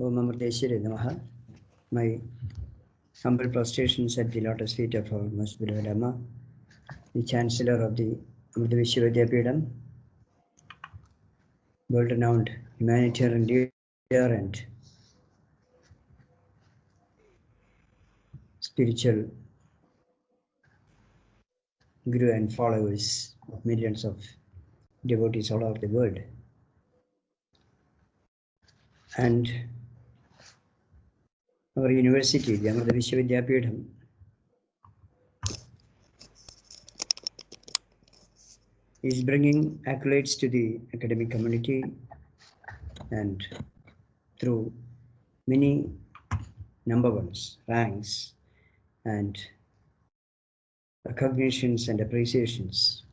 Om 𝗪𝗀𝗀 Namaha. My humble prostrations at the lotus feet of our most beloved Amma, the Chancellor of the 𝗕𝗶𝗴𝗲𝗂𝗃, world-renowned humanitarian leader and spiritual guru and followers of millions of devotees all over the world. And our university, the 𝗪𝗲𝗀𝗃, is bringing accolades to the academic community, and through many number ones, ranks, and recognitions and appreciations.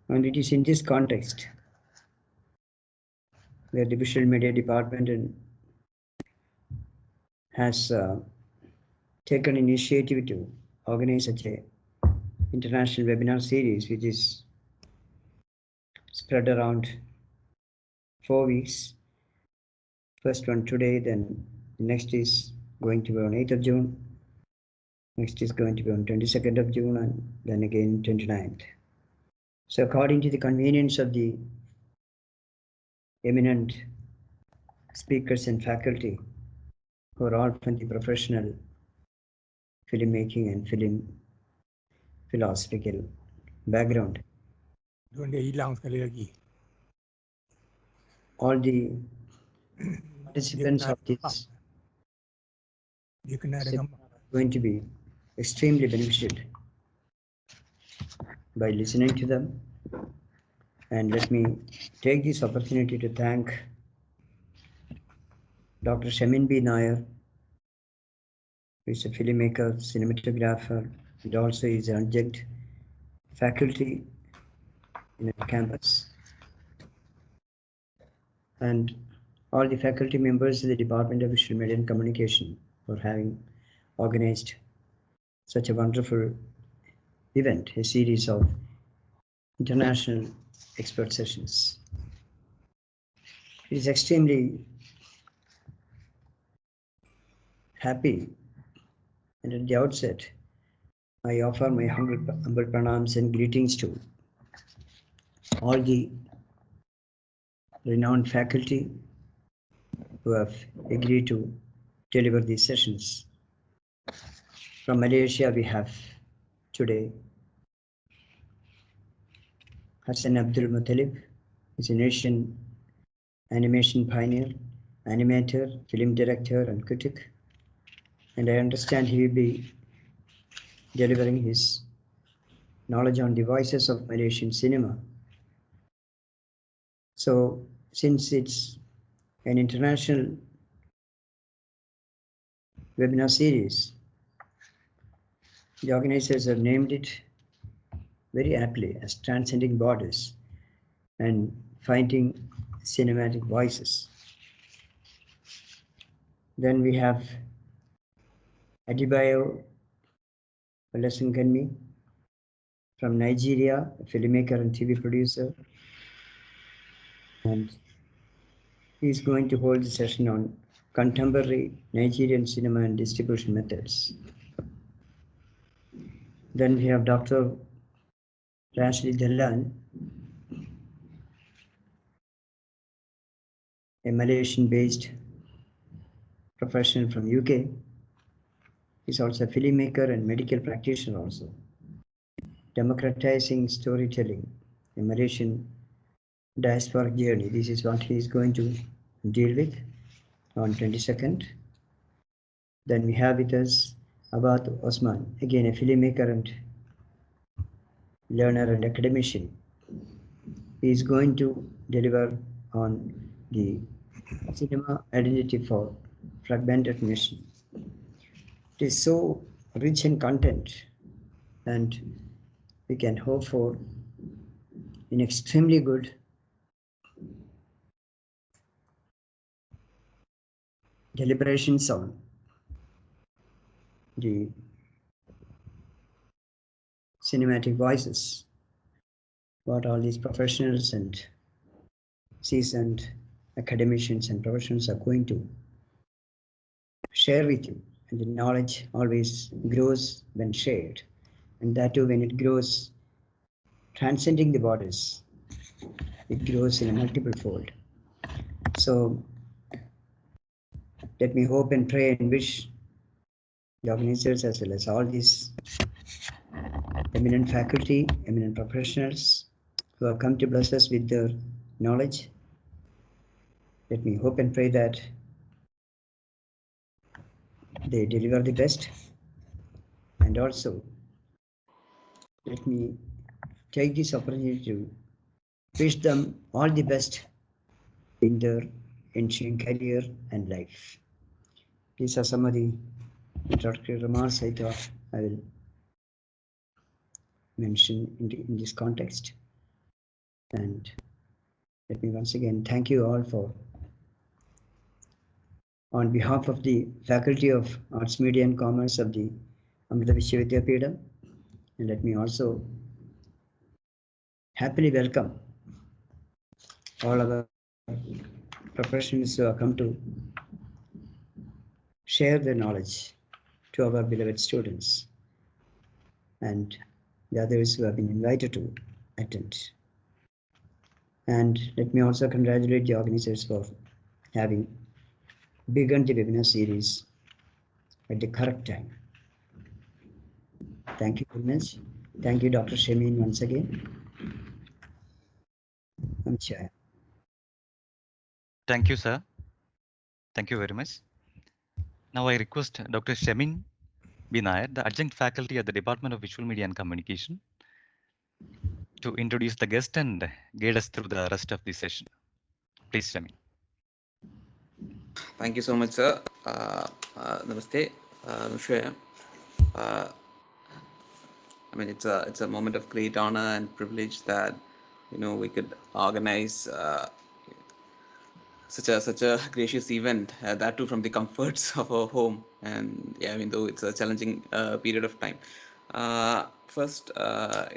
And it is in this context where the Visual Media Department has taken initiative to organize such a international webinar series, which is spread around 4 weeks. First one today, then the next is going to be on 8th of June, next is going to be on 22nd of June, and then again 29th. So according to the convenience of the eminent speakers and faculty who are all from the professional filmmaking and film philosophical background, all the participants of this are going to be extremely benefited by listening to them. And let me take this opportunity to thank Dr. Shamin B. Nair, who is a filmmaker, cinematographer, and also is an adjunct faculty in our campus, and all the faculty members of the Department of Visual Media and Communication for having organized such a wonderful event, a series of international expert sessions. It is extremely happy, and at the outset, I offer my humble pranams and greetings to all the renowned faculty who have agreed to deliver these sessions. From Malaysia, we have today Hassan Abdul-Muttalib. He's an Asian animation pioneer, animator, film director, and critic. And I understand he will be delivering his knowledge on the voices of Malaysian cinema. So, since it's an international webinar series, the organizers have named it very aptly as Transcending Borders and Finding Cinematic Voices. Then we have 𝗪𝗲𝗀𝗃𝗃𝗃 from Nigeria, a filmmaker and TV producer, and he is going to hold the session on contemporary Nigerian cinema and distribution methods. Then we have Dr. Rashid Dallan, a Malaysian-based professional from UK. He's also a filmmaker and medical practitioner also. Democratizing storytelling, a Malaysian diasporic journey. This is what he is going to deal with on 22nd. Then we have with us Abbad Osman, again a filmmaker and learner and academician. He is going to deliver on the cinema identity for fragmented nation. It is so rich in content, and we can hope for an extremely good deliberations on the cinematic voices, what all these professionals and seasoned academicians and professionals are going to share with you. And the knowledge always grows when shared, and that too when it grows transcending the borders, it grows in a multiple fold. So let me hope and pray and wish the organizers as well as all these eminent faculty, eminent professionals who have come to bless us with their knowledge. Let me hope and pray that they deliver the best, and also let me take this opportunity to wish them all the best in their ensuing career and life. These are some of the introductory remarks I thought I will mention in this context. And let me once again thank you all for, on behalf of the Faculty of Arts, Media and Commerce of the 𝗪𝗲𝗍𝗂𝗧𝗏 Vidyapitham, and let me also happily welcome all our professionals who have come to share their knowledge to our beloved students and the others who have been invited to attend. And let me also congratulate the organizers for having begun the webinar series at the correct time. Thank you very much. Thank you, Dr. Shemin, once again. Chair. Thank you, sir. Thank you very much. Now I request Dr. Shemin B. Nair, the adjunct faculty at the Department of Visual Media and Communication, to introduce the guest and guide us through the rest of the session. Please, Shemin. Thank you so much, sir. Namaste. Namaste. I mean, it's a moment of great honor and privilege that we could organize such a gracious event, that too from the comforts of our home. And yeah, I mean, though it's a challenging period of time. First, I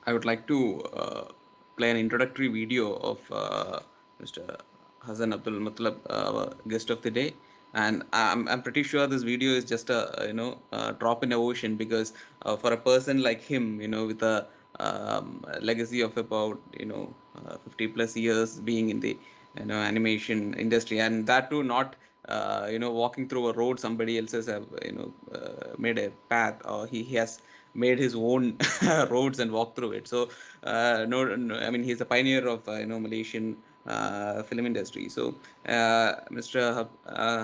would like to play an introductory video of Mr. Hasan Abdul Matlab, our guest of the day. And I'm pretty sure this video is just a drop in the ocean, because for a person like him, with a legacy of about 50 plus years being in the animation industry, and that too not walking through a road somebody else has have made a path, or he has made his own roads and walked through it. So no, I mean, he's a pioneer of Malaysian film industry. So Mr.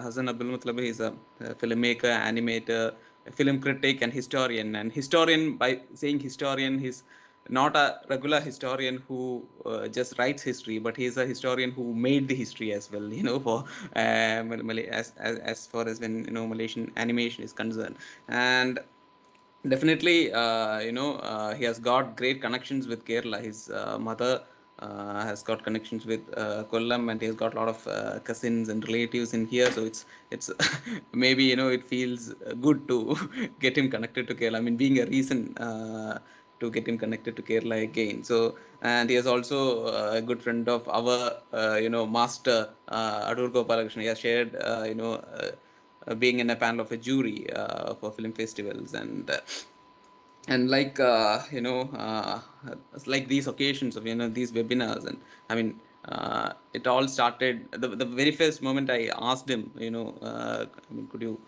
Hasan Abdul Matlab is a filmmaker, animator, a film critic, and historian. And historian, by saying historian, he's not a regular historian who just writes history, but he's a historian who made the history as well, for as far as when Malaysian animation is concerned. And definitely, he has got great connections with Kerala. His mother has got connections with Kollam, and he has got a lot of cousins and relatives in here. So it's maybe it feels good to get him connected to Kerala. I mean, being a reason to get him connected to Kerala again. So, and he is also a good friend of our master 𝗪𝗲𝗀𝗀𝗀 Gopalakrishnan. He has shared being in a panel of a jury for film festivals, and like like these occasions of these webinars. And I mean, it all started the very first moment I asked him, I mean, could you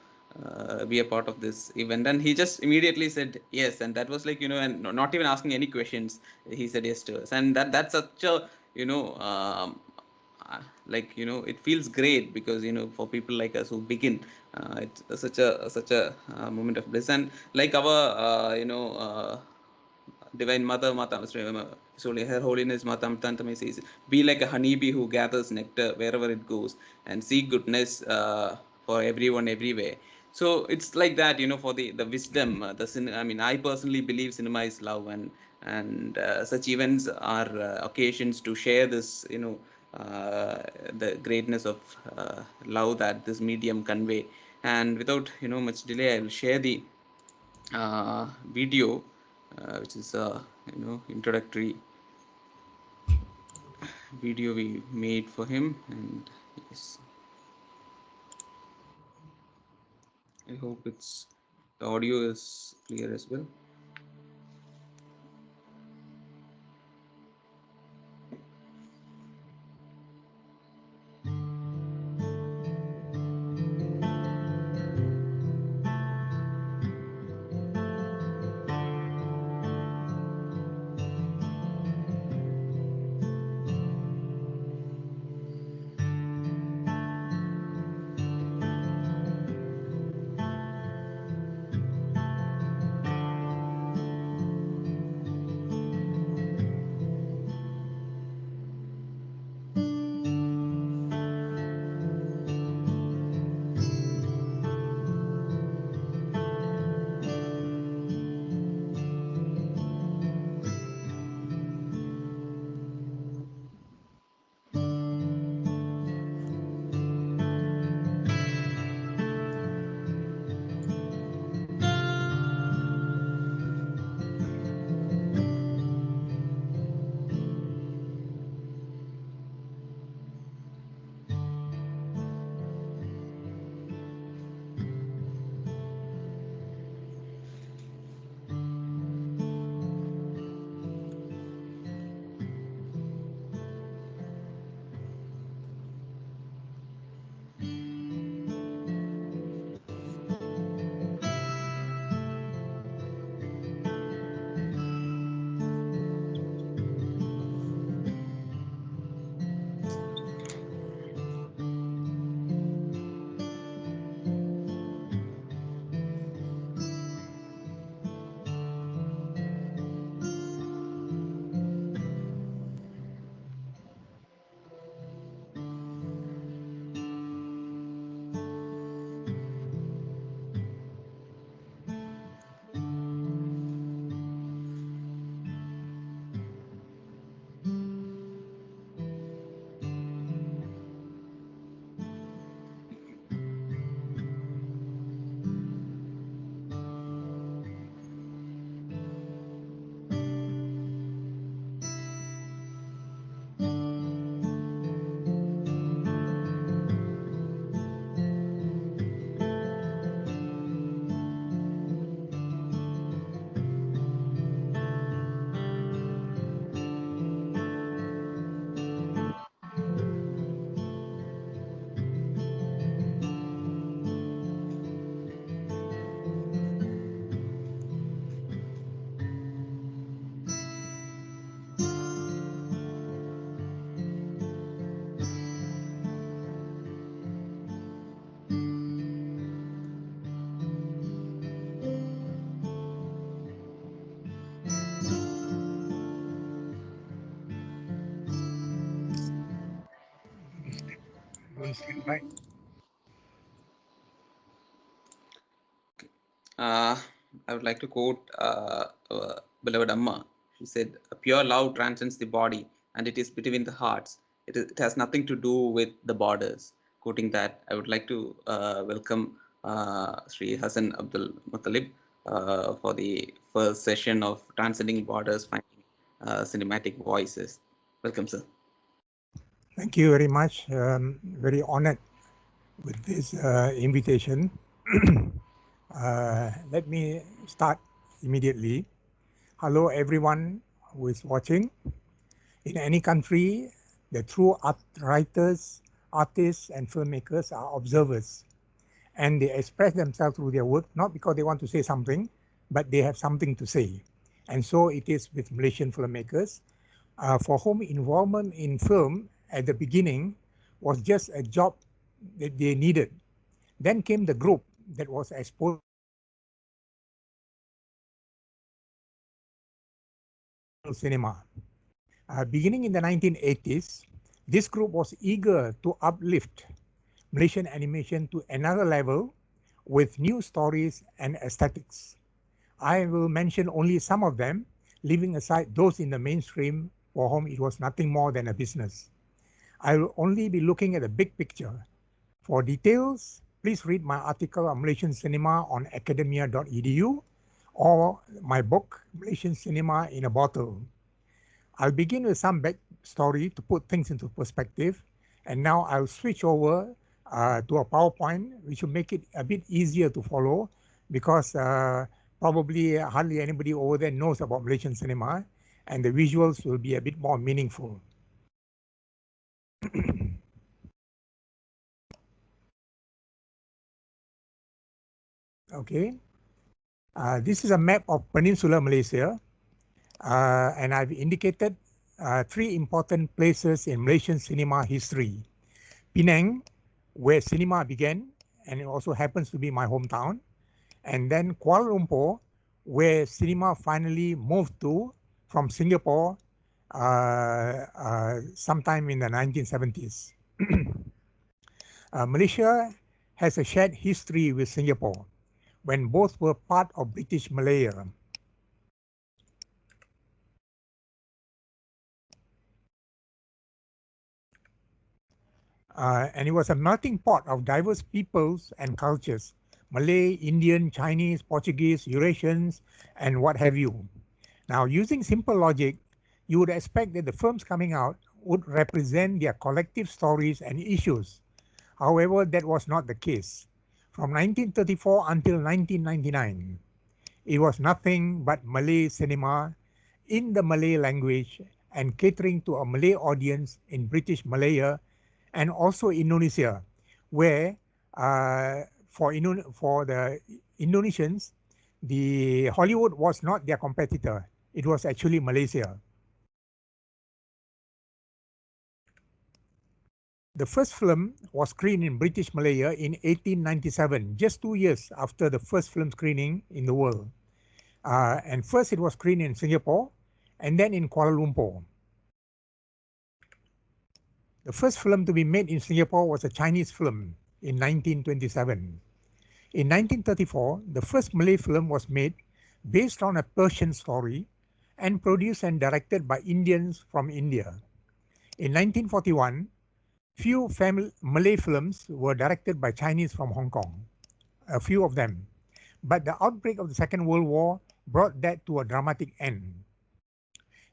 be a part of this event, and he just immediately said yes. And that was like, and not even asking any questions, he said yes to us. And that's such a like it feels great, because for people like us who begin, it's such a moment of bliss. And like our Divine Mother, Her Holiness Mata says, be like a honeybee who gathers nectar wherever it goes, and seek goodness for everyone everywhere. So it's like that, for the wisdom, I mean, I personally believe cinema is love, and such events are occasions to share this, the greatness of love that this medium convey. And without much delay, I will share the video, which is introductory video we made for him, and yes, I hope the audio is clear as well. Right. Uh, I would like to quote beloved Amma. She said, "Pure love transcends the body, and it is between the hearts. It has nothing to do with the borders." Quoting that, I would like to welcome Sri Hassan Abdul Muttalib for the first session of Transcending Borders, Finding Cinematic Voices. Welcome, sir. Thank you very much. Very honored with this invitation. Let me start immediately. Hello, everyone who is watching. In any country, the true writers, artists, and filmmakers are observers. And they express themselves through their work, not because they want to say something, but they have something to say. And so it is with Malaysian filmmakers, for whom involvement in film at the beginning was just a job that they needed. Then came the group that was exposed to cinema. Beginning in the 1980s, this group was eager to uplift Malaysian animation to another level with new stories and aesthetics. I will mention only some of them, leaving aside those in the mainstream for whom it was nothing more than a business. I will only be looking at the big picture. For details, please read my article on Malaysian cinema on academia.edu or my book, Malaysian Cinema in a Bottle. I'll begin with some story to put things into perspective. And now I'll switch over to a PowerPoint, which will make it a bit easier to follow, because probably hardly anybody over there knows about Malaysian cinema, and the visuals will be a bit more meaningful. Okay, this is a map of Peninsular Malaysia, and I've indicated 3 important places in Malaysian cinema history. Penang, where cinema began, and it also happens to be my hometown, and then Kuala Lumpur, where cinema finally moved to from Singapore sometime in the 1970s. Malaysia has a shared history with Singapore when both were part of British Malaya. And it was a melting pot of diverse peoples and cultures: Malay, Indian, Chinese, Portuguese, Eurasians, and what have you. Now, using simple logic, you would expect that the films coming out would represent their collective stories and issues. However, that was not the case. From 1934 until 1999, it was nothing but Malay cinema in the Malay language and catering to a Malay audience in British Malaya and also Indonesia, where for the Indonesians, the Hollywood was not their competitor. It was actually Malaysia. The first film was screened in British Malaya in 1897, just 2 years after the first film screening in the world. And first it was screened in Singapore and then in Kuala Lumpur. The first film to be made in Singapore was a Chinese film in 1927. In 1934, the first Malay film was made based on a Persian story and produced and directed by Indians from India. In 1941, few Malay films were directed by Chinese from Hong Kong, a few of them. But the outbreak of the Second World War brought that to a dramatic end.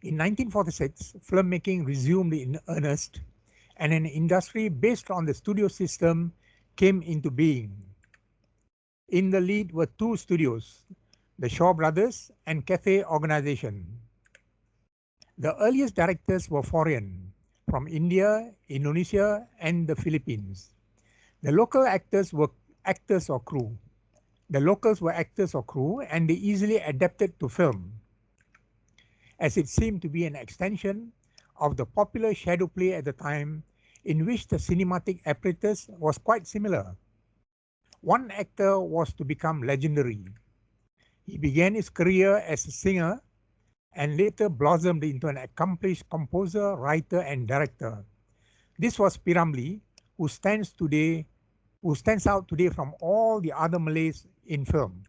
In 1946, filmmaking resumed in earnest, and an industry based on the studio system came into being. In the lead were 2 studios, the Shaw Brothers and Cathay Organization. The earliest directors were foreign, from India, Indonesia, and the Philippines. The local actors were actors or crew. The locals were actors or crew, and they easily adapted to film, as it seemed to be an extension of the popular shadow play at the time, in which the cinematic apparatus was quite similar. One actor was to become legendary. He began his career as a singer and later blossomed into an accomplished composer, writer, and director. This was P. Ramlee, who stands out today from all the other Malays in film.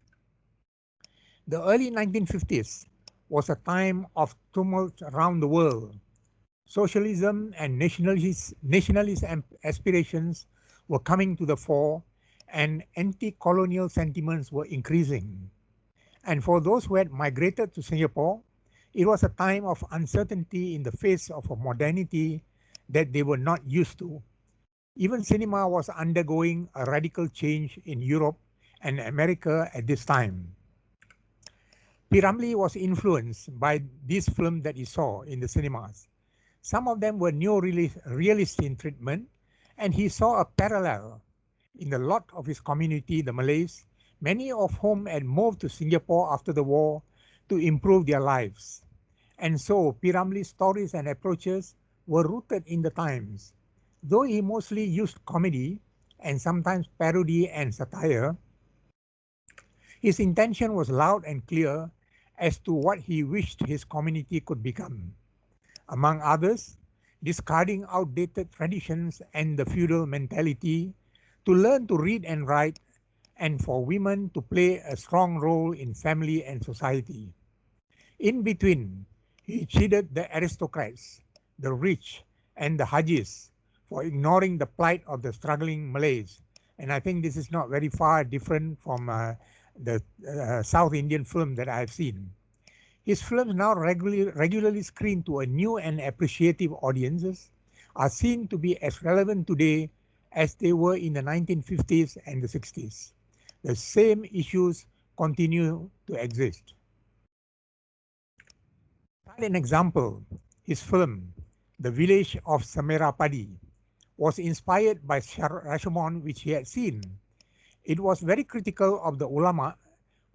The early 1950s was a time of tumult around the world. Socialism and nationalist aspirations were coming to the fore, and anti-colonial sentiments were increasing. And for those who had migrated to Singapore, it was a time of uncertainty in the face of a modernity that they were not used to. Even cinema was undergoing a radical change in Europe and America at this time. P. Ramlee was influenced by these films that he saw in the cinemas. Some of them were neo-realist in treatment, and he saw a parallel in the lot of his community, the Malays, many of whom had moved to Singapore after the war to improve their lives. And so P. Ramlee's stories and approaches were rooted in the times. Though he mostly used comedy and sometimes parody and satire, his intention was loud and clear as to what he wished his community could become. Among others, discarding outdated traditions and the feudal mentality, to learn to read and write, and for women to play a strong role in family and society. In between, he chided the aristocrats, the rich, and the Hajis for ignoring the plight of the struggling Malays. And I think this is not very far different from the South Indian film that I have seen. His films, now regularly screened to a new and appreciative audiences, are seen to be as relevant today as they were in the 1950s and the 60s. The same issues continue to exist. An example, his film, The Village of 𝗪𝗲𝗏𝗧, was inspired by Rashomon, which he had seen. It was very critical of the ulama,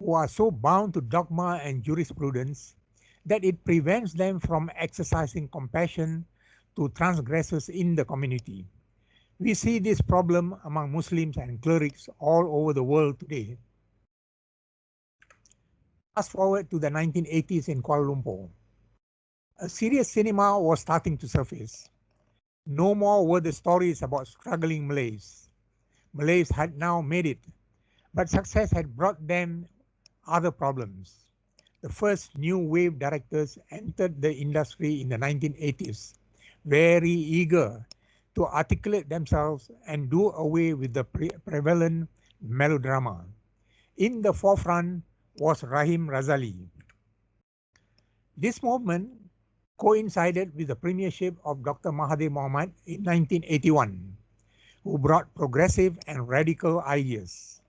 who are so bound to dogma and jurisprudence that it prevents them from exercising compassion to transgressors in the community. We see this problem among Muslims and clerics all over the world today. Fast forward to the 1980s in Kuala Lumpur. A serious cinema was starting to surface. No more were the stories about struggling Malays. Malays had now made it, but success had brought them other problems. The first new wave directors entered the industry in the 1980s, very eager to articulate themselves and do away with the prevalent melodrama. In the forefront was Rahim Razali. This movement coincided with the premiership of Dr. Mahathir Mohamad in 1981, who brought progressive and radical ideas.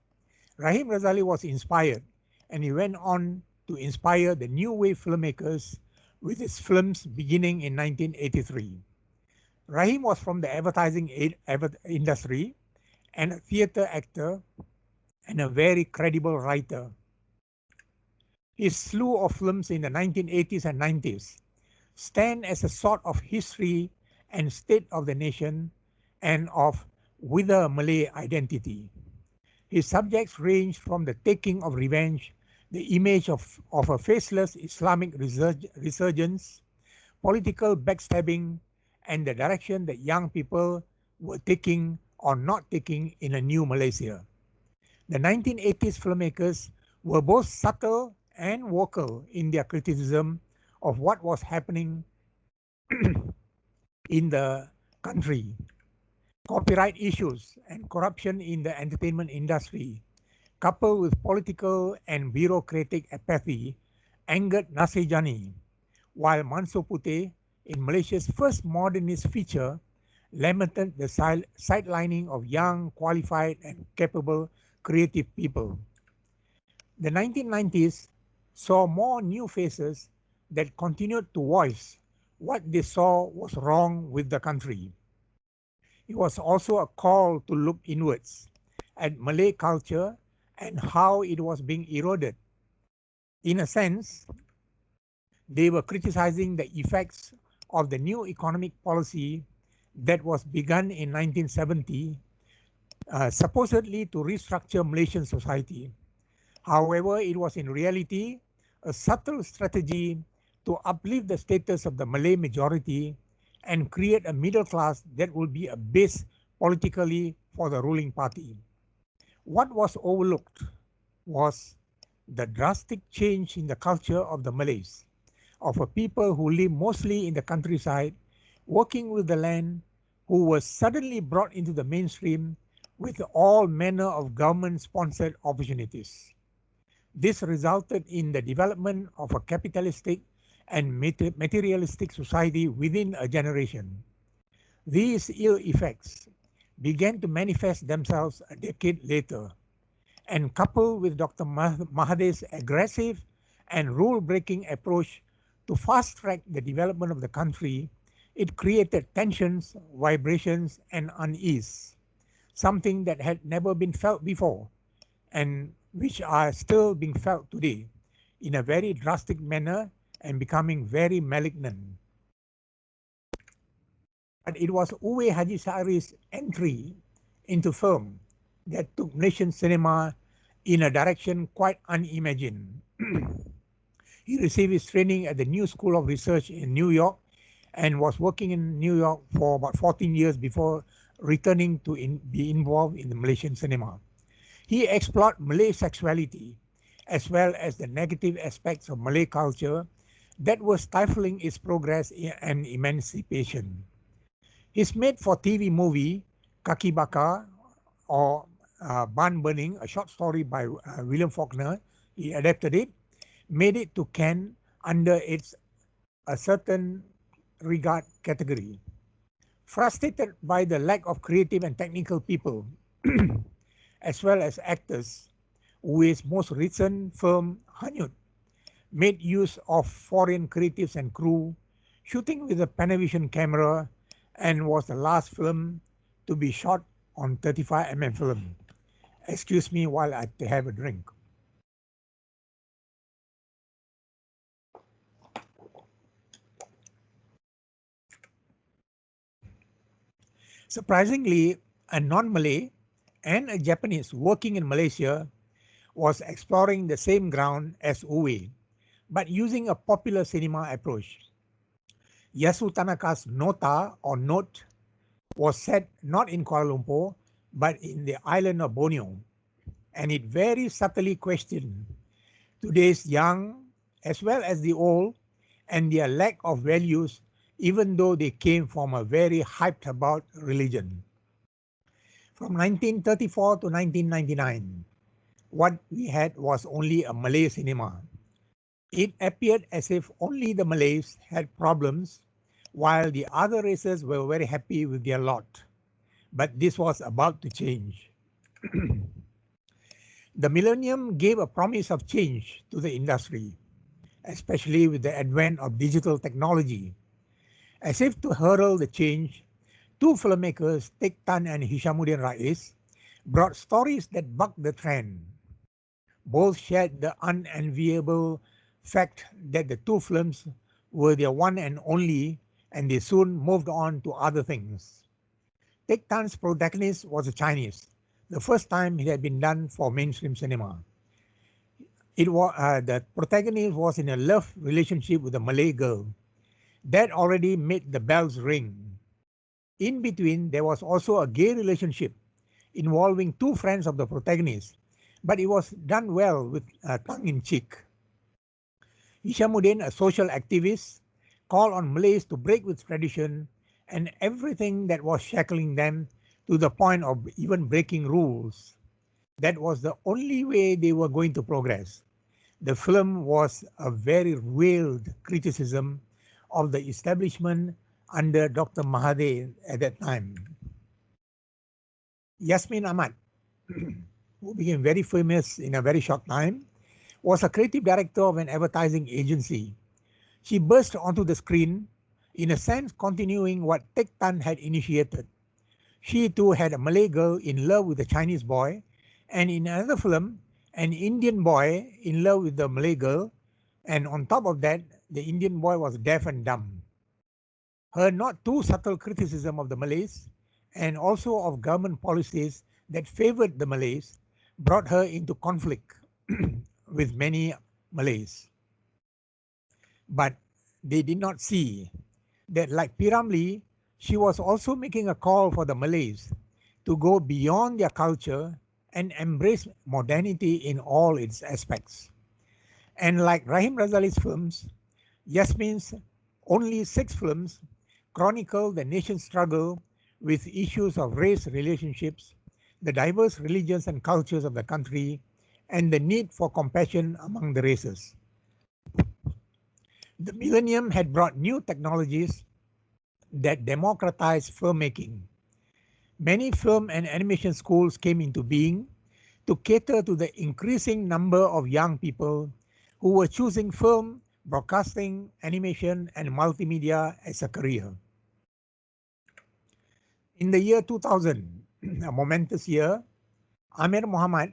Rahim Razali was inspired, and he went on to inspire the new wave filmmakers with his films beginning in 1983. Rahim was from the advertising industry and a theatre actor and a very credible writer. His slew of films in the 1980s and 90s stand as a sort of history and state of the nation and of wither Malay identity. His subjects range from the taking of revenge, the image of a faceless Islamic resurgence, political backstabbing, and the direction that young people were taking or not taking in a new Malaysia. The 1980s filmmakers were both subtle and vocal in their criticism of what was happening in the country. Copyright issues and corruption in the entertainment industry, coupled with political and bureaucratic apathy, angered Nasejani, while Mansur Puteh, in Malaysia's first modernist feature, lamented the sidelining of young, qualified, and capable creative people. The 1990s saw more new faces that continued to voice what they saw was wrong with the country. It was also a call to look inwards at Malay culture and how it was being eroded. In a sense, they were criticizing the effects of the new economic policy that was begun in 1970, supposedly to restructure Malaysian society. However, it was in reality a subtle strategy to uplift the status of the Malay majority and create a middle class that will be a base politically for the ruling party. What was overlooked was the drastic change in the culture of the Malays, of a people who live mostly in the countryside, working with the land, who were suddenly brought into the mainstream with all manner of government-sponsored opportunities. This resulted in the development of a capitalistic and materialistic society within a generation. These ill effects began to manifest themselves a decade later, and coupled with Dr. Mahathir's aggressive and rule-breaking approach to fast-track the development of the country, it created tensions, vibrations, and unease, something that had never been felt before, and which are still being felt today in a very drastic manner and becoming very malignant. But it was 𝗪𝗐𝗪𝗔𝗍's entry into film that took Malaysian cinema in a direction quite unimagined. He received his training at the New School of Research in New York and was working in New York for about 14 years before returning to be involved in the Malaysian cinema. He explored Malay sexuality as well as the negative aspects of Malay culture that were stifling its progress and emancipation. His made-for-TV movie, Kaki Bakar, or Barn Burning, a short story by William Faulkner, he adapted it, made it to Cannes under a certain regard category. Frustrated by the lack of creative and technical people, as well as actors, who his most recent film, Hanyut, made use of foreign creatives and crew, shooting with a Panavision camera, and was the last film to be shot on 35mm film. Excuse me while I have a drink. Surprisingly, a non-Malay and a Japanese working in Malaysia was exploring the same ground as Owe, but using a popular cinema approach. Yasu Tanaka's Nota or Note was set not in Kuala Lumpur, but in the island of Borneo, and it very subtly questioned today's young as well as the old and their lack of values, even though they came from a very hyped about religion. From 1934 to 1999, what we had was only a Malay cinema. It appeared as if only the Malays had problems, while the other races were very happy with their lot. But this was about to change. The millennium gave a promise of change to the industry, especially with the advent of digital technology. As if to herald the change, two filmmakers, Teck Tan and Hishamuddin Rais, brought stories that bucked the trend. Both shared the unenviable fact that the two films were their one and only, and they soon moved on to other things. Teck Tan's protagonist was a Chinese, the first time it had been done for mainstream cinema. The protagonist was in a love relationship with a Malay girl. That already made the bells ring. In between, there was also a gay relationship involving two friends of the protagonist, but it was done well with tongue-in-cheek. Hishamuddin, a social activist, called on Malays to break with tradition and everything that was shackling them, to the point of even breaking rules. That was the only way they were going to progress. The film was a very veiled criticism of the establishment under Dr. Mahathir at that time. Yasmin Ahmad, who became very famous in a very short time, was a creative director of an advertising agency. She burst onto the screen, in a sense continuing what Teck Tan had initiated. She too had a Malay girl in love with a Chinese boy, and in another film, an Indian boy in love with the Malay girl, and on top of that, the Indian boy was deaf and dumb. Her not too subtle criticism of the Malays, and also of government policies that favored the Malays, brought her into conflict with many Malays. But they did not see that, like P. Ramlee, she was also making a call for the Malays to go beyond their culture and embrace modernity in all its aspects. And like Rahim Razali's films, Yasmin's only 6 films chronicle the nation's struggle with issues of race relationships, the diverse religions and cultures of the country, and the need for compassion among the races. The millennium had brought new technologies that democratized filmmaking. Many film and animation schools came into being to cater to the increasing number of young people who were choosing film, broadcasting, animation, and multimedia as a career. In the year 2000, a momentous year, Amir Muhammad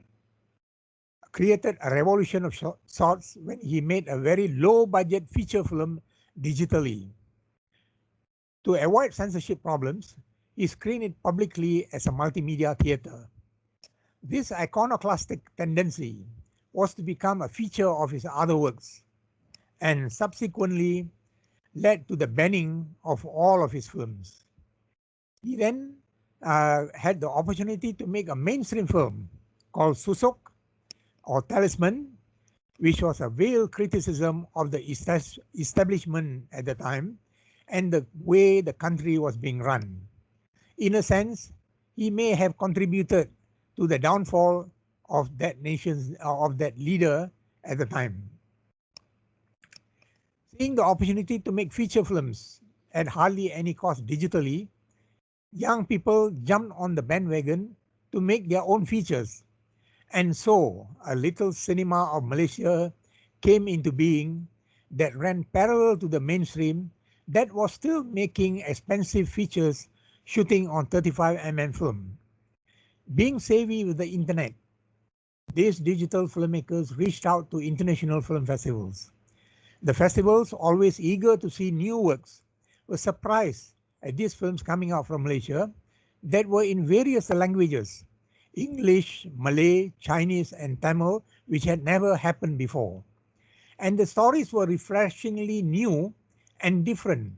created a revolution of sorts when he made a very low-budget feature film digitally. To avoid censorship problems, he screened it publicly as a multimedia theater. This iconoclastic tendency was to become a feature of his other works, and subsequently led to the banning of all of his films. He then had the opportunity to make a mainstream film called Susuk or Talisman, which was a veiled criticism of the establishment at the time and the way the country was being run. In a sense, he may have contributed to the downfall of that leader at the time. Seeing the opportunity to make feature films at hardly any cost digitally, young people jumped on the bandwagon to make their own features. And so, a little cinema of Malaysia came into being that ran parallel to the mainstream that was still making expensive features shooting on 35mm film. Being savvy with the internet, these digital filmmakers reached out to international film festivals. The festivals, always eager to see new works, were surprised at these films coming out from Malaysia that were in various languages, English, Malay, Chinese, and Tamil, which had never happened before. And the stories were refreshingly new and different,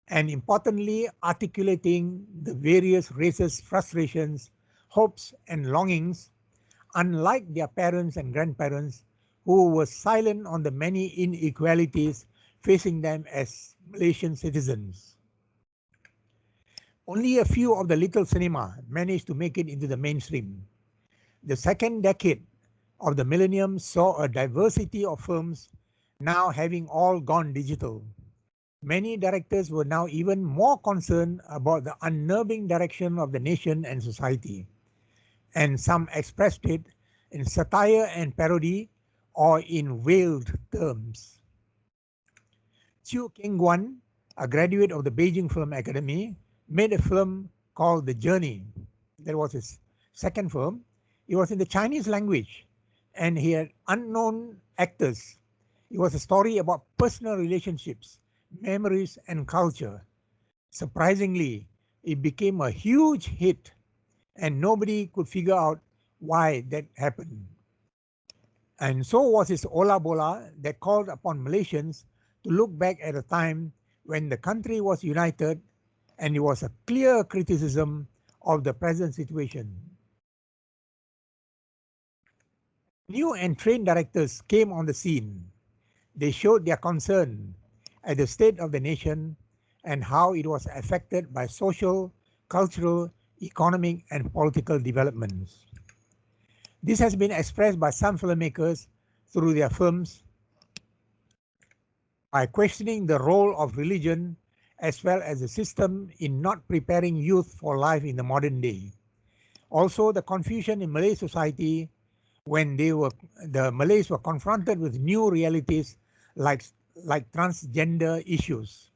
and importantly, articulating the various races' frustrations, hopes, and longings, unlike their parents and grandparents, who were silent on the many inequalities facing them as Malaysian citizens. Only a few of the little cinema managed to make it into the mainstream. The second decade of the millennium saw a diversity of films now having all gone digital. Many directors were now even more concerned about the unnerving direction of the nation and society, and some expressed it in satire and parody or in veiled terms. 𝗀𝘀𝘀𝘀𝘀, a graduate of the Beijing Film Academy, made a film called The Journey. That was his second film. It was in the Chinese language, and he had unknown actors. It was a story about personal relationships, memories, and culture. Surprisingly, it became a huge hit, and nobody could figure out why that happened. And so was his Ola Bola that called upon Malaysians to look back at a time when the country was united, and it was a clear criticism of the present situation. New and trained directors came on the scene. They showed their concern at the state of the nation and how it was affected by social, cultural, economic, and political developments. This has been expressed by some filmmakers through their films by questioning the role of religion as well as the system in not preparing youth for life in the modern day. Also, the confusion in Malay society when the Malays were confronted with new realities like transgender issues.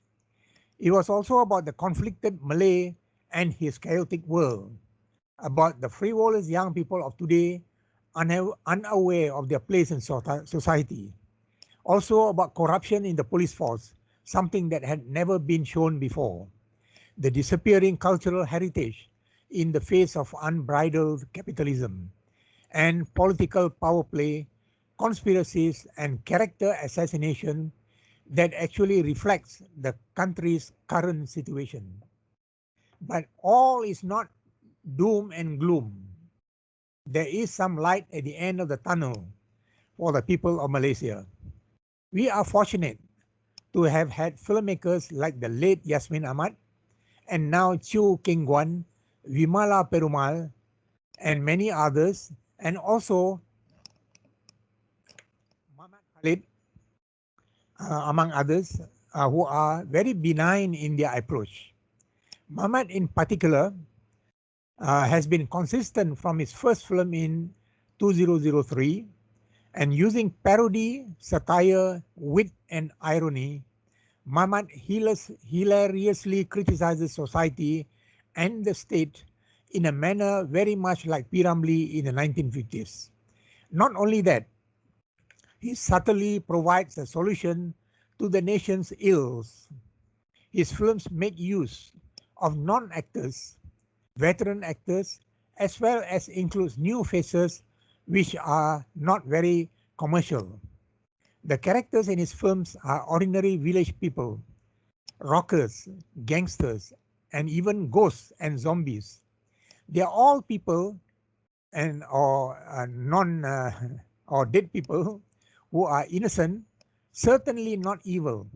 It was also about the conflicted Malay and his chaotic world, about the frivolous young people of today unaware of their place in society. Also about corruption in the police force, something that had never been shown before. The disappearing cultural heritage in the face of unbridled capitalism, and political power play, conspiracies, and character assassination that actually reflects the country's current situation. But all is not doom and gloom. There is some light at the end of the tunnel for the people of Malaysia. We are fortunate to have had filmmakers like the late Yasmin Ahmad and now 𝗀𝘀𝘀𝘀𝘀𝘀, Vimala Perumal, and many others, and also Muhammad Khalid, among others, who are very benign in their approach. Muhammad in particular has been consistent from his first film in 2003, and using parody, satire, wit, and irony, Muhammad hilariously criticizes society and the state in a manner very much like P. Ramlee in the 1950s. Not only that, he subtly provides a solution to the nation's ills. His films make use of non-actors, veteran actors, as well as includes new faces which are not very commercial. The characters in his films are ordinary village people, rockers, gangsters, and even ghosts and zombies. They are all people and or dead people who are innocent, certainly not evil,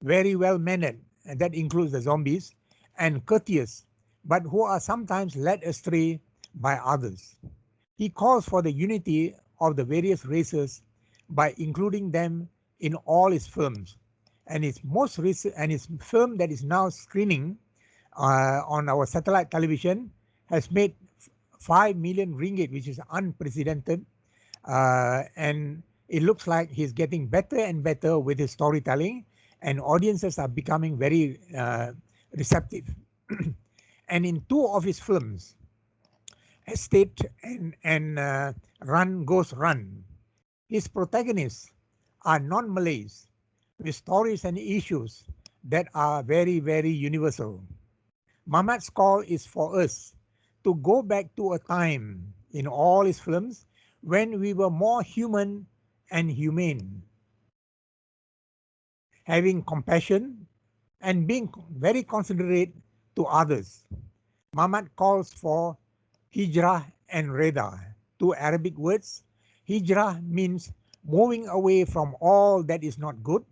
very well mannered, and that includes the zombies, and courteous, but who are sometimes led astray by others. He calls for the unity of the various races by including them in all his films, and its most recent and its film that is now screening on our satellite television has made 5 million ringgit, which is unprecedented, and it looks like he's getting better and better with his storytelling, and audiences are becoming very receptive. And in 2 of his films, Estate and Run Goes Run, his protagonists are non-Malays with stories and issues that are very, very universal. Mamat's call is for us to go back to a time in all his films when we were more human and humane, having compassion and being very considerate to others. Mamat calls for hijrah and reda, 2 Arabic words. Hijrah means moving away from all that is not good,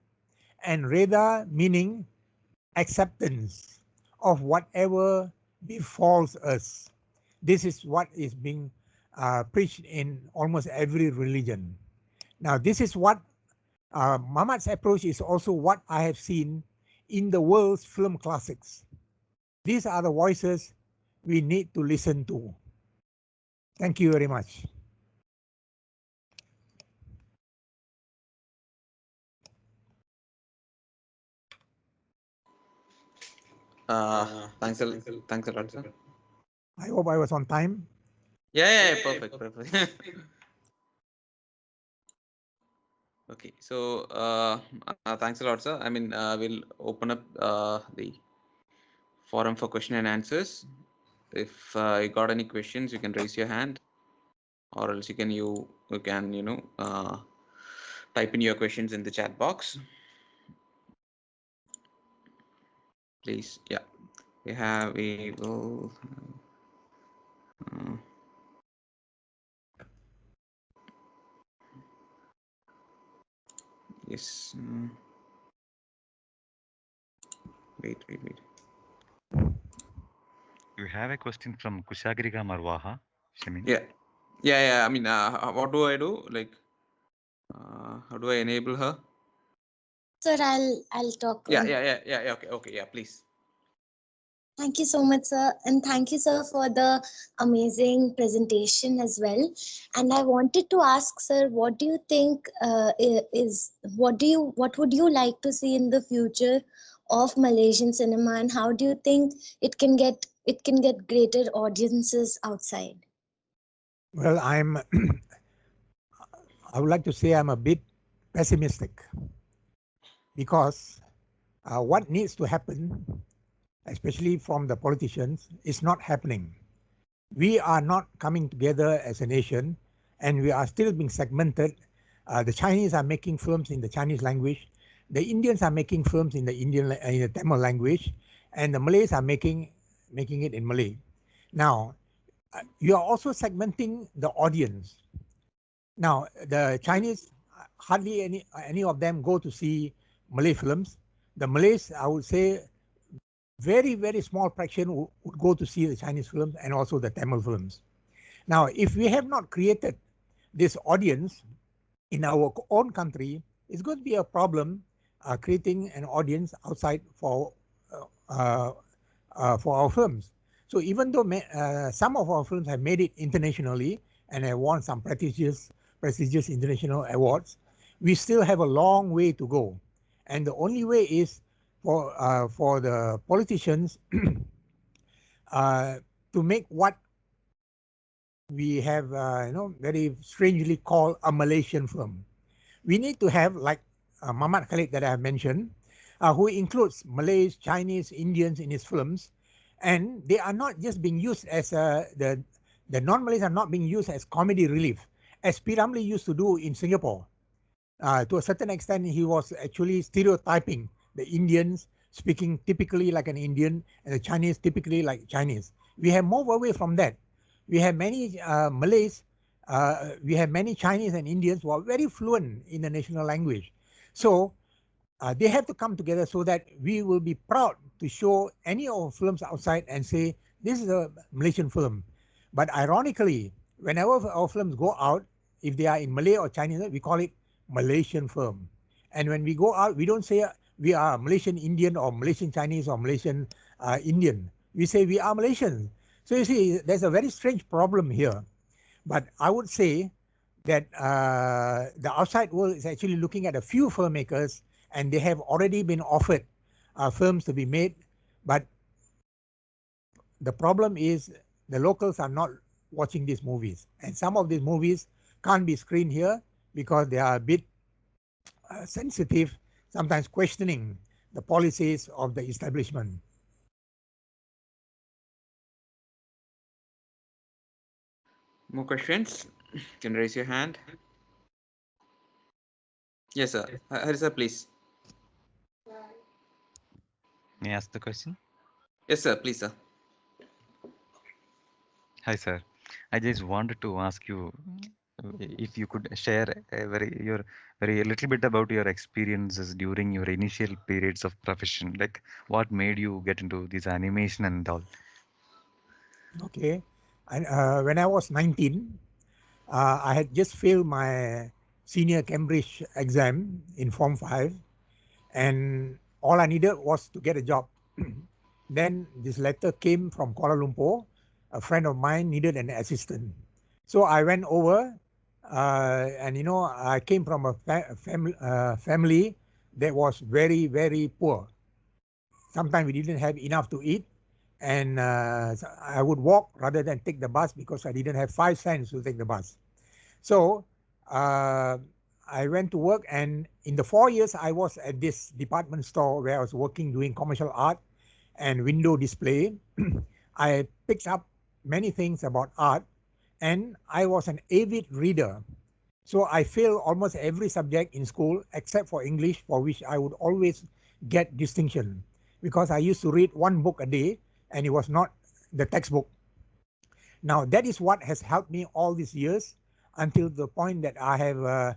and reda meaning acceptance of whatever befalls us. This is what is being preached in almost every religion. Now, this is what Mamat's approach is also what I have seen in the world's film classics. These are the voices we need to listen to. Thank you very much. Thanks a lot, sir. I hope I was on time. Yeah, perfect. Okay, so thanks a lot, sir. I mean, we'll open up the forum for question and answers. If you got any questions, you can raise your hand, or else you can type in your questions in the chat box. Please, yeah, we will. Yes. Wait. You have a question from 𝗪𝗀𝗀𝗧𝗪, Shamin. Yeah. I mean, what do I do? Like, how do I enable her? Sir, I'll talk. Yeah. Okay. Yeah, please. Thank you so much, sir, and thank you, sir, for the amazing presentation as well. And I wanted to ask, sir, what do you think what would you like to see in the future of Malaysian cinema, and how do you think it can get greater audiences outside? Well, I would like to say I'm a bit pessimistic, because what needs to happen, especially from the politicians, is not happening. We are not coming together as a nation, and we are still being segmented. The Chinese are making films in the Chinese language. The Indians are making films in the Tamil language, and the Malays are making it in Malay. Now, you are also segmenting the audience. Now, the Chinese, hardly any of them go to see Malay films. The Malays, I would say, very, very small fraction would go to see the Chinese films and also the Tamil films. Now, if we have not created this audience in our own country, it's going to be a problem creating an audience outside for our films. So even though some of our films have made it internationally and have won some prestigious international awards, we still have a long way to go. And the only way is for the politicians to make what we have very strangely called a Malaysian film. We need to have, like Muhammad Khalid that I have mentioned, who includes Malays, Chinese, Indians in his films, and they are not just being used as the non-Malays are not being used as comedy relief, as P. Ramlee used to do in Singapore. To a certain extent, he was actually stereotyping the Indians speaking typically like an Indian and the Chinese typically like Chinese. We have moved away from that. We have many Malays, we have many Chinese and Indians who are very fluent in the national language. So they have to come together so that we will be proud to show any of our films outside and say, this is a Malaysian film. But ironically, whenever our films go out, if they are in Malay or Chinese, we call it Malaysian film. And when we go out, we don't say we are Malaysian Indian or Malaysian Chinese or Malaysian Indian. We say we are Malaysians. So you see, there's a very strange problem here. But I would say that the outside world is actually looking at a few filmmakers, and they have already been offered films to be made. But the problem is the locals are not watching these movies, and some of these movies can't be screened here because they are a bit sensitive, sometimes questioning the policies of the establishment. More questions? You can raise your hand. Yes, sir. Hari sir, please. May I ask the question? Yes, sir. Please, sir. Hi, sir. I just wanted to ask you if you could share a little bit about your experiences during your initial periods of profession, like what made you get into this animation and all. Okay, and when I was 19, I had just failed my senior Cambridge exam in Form 5, and all I needed was to get a job. Then this letter came from Kuala Lumpur. A friend of mine needed an assistant. So I went over, and you know, I came from a family that was very, very poor. Sometimes we didn't have enough to eat, and so I would walk rather than take the bus because I didn't have 5 cents to take the bus. So I went to work, and in the 4 years I was at this department store where I was working doing commercial art and window display, I picked up many things about art, and I was an avid reader. So I failed almost every subject in school except for English, for which I would always get distinction, because I used to read 1 book a day, and it was not the textbook. Now that is what has helped me all these years until the point that I have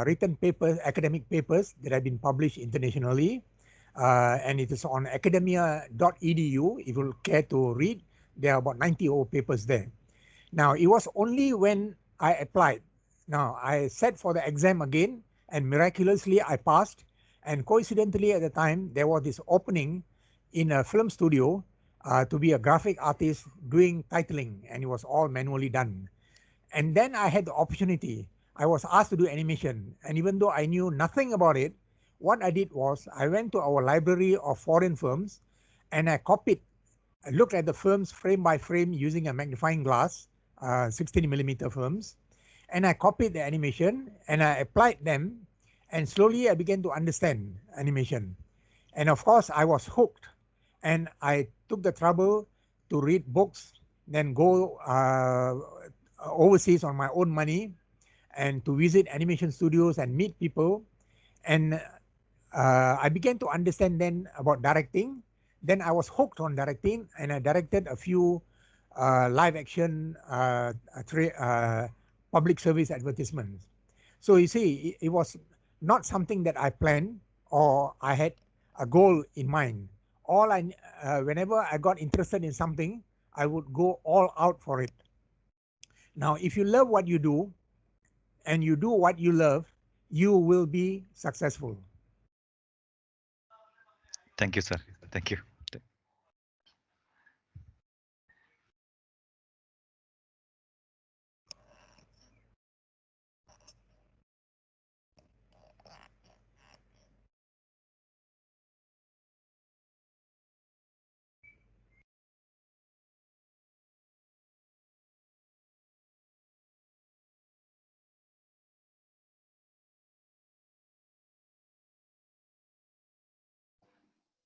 written papers, academic papers that have been published internationally, and it is on academia.edu. If you care to read, there are about 90 papers there. Now it was only when I applied. Now I sat for the exam again, and miraculously I passed. And coincidentally at the time, there was this opening in a film studio to be a graphic artist doing titling, and it was all manually done. And then I had the opportunity. I was asked to do animation, and even though I knew nothing about it, what I did was I went to our library of foreign films, and I looked at the films frame by frame using a magnifying glass, 16mm films, and I copied the animation and I applied them, and slowly I began to understand animation. And of course I was hooked, and I took the trouble to read books, then go overseas on my own money, and to visit animation studios and meet people. And I began to understand then about directing. Then I was hooked on directing, and I directed a few live action public service advertisements. So you see, it was not something that I planned or I had a goal in mind. Whenever I got interested in something, I would go all out for it. Now, if you love what you do and you do what you love, you will be successful. Thank you, sir. Thank you.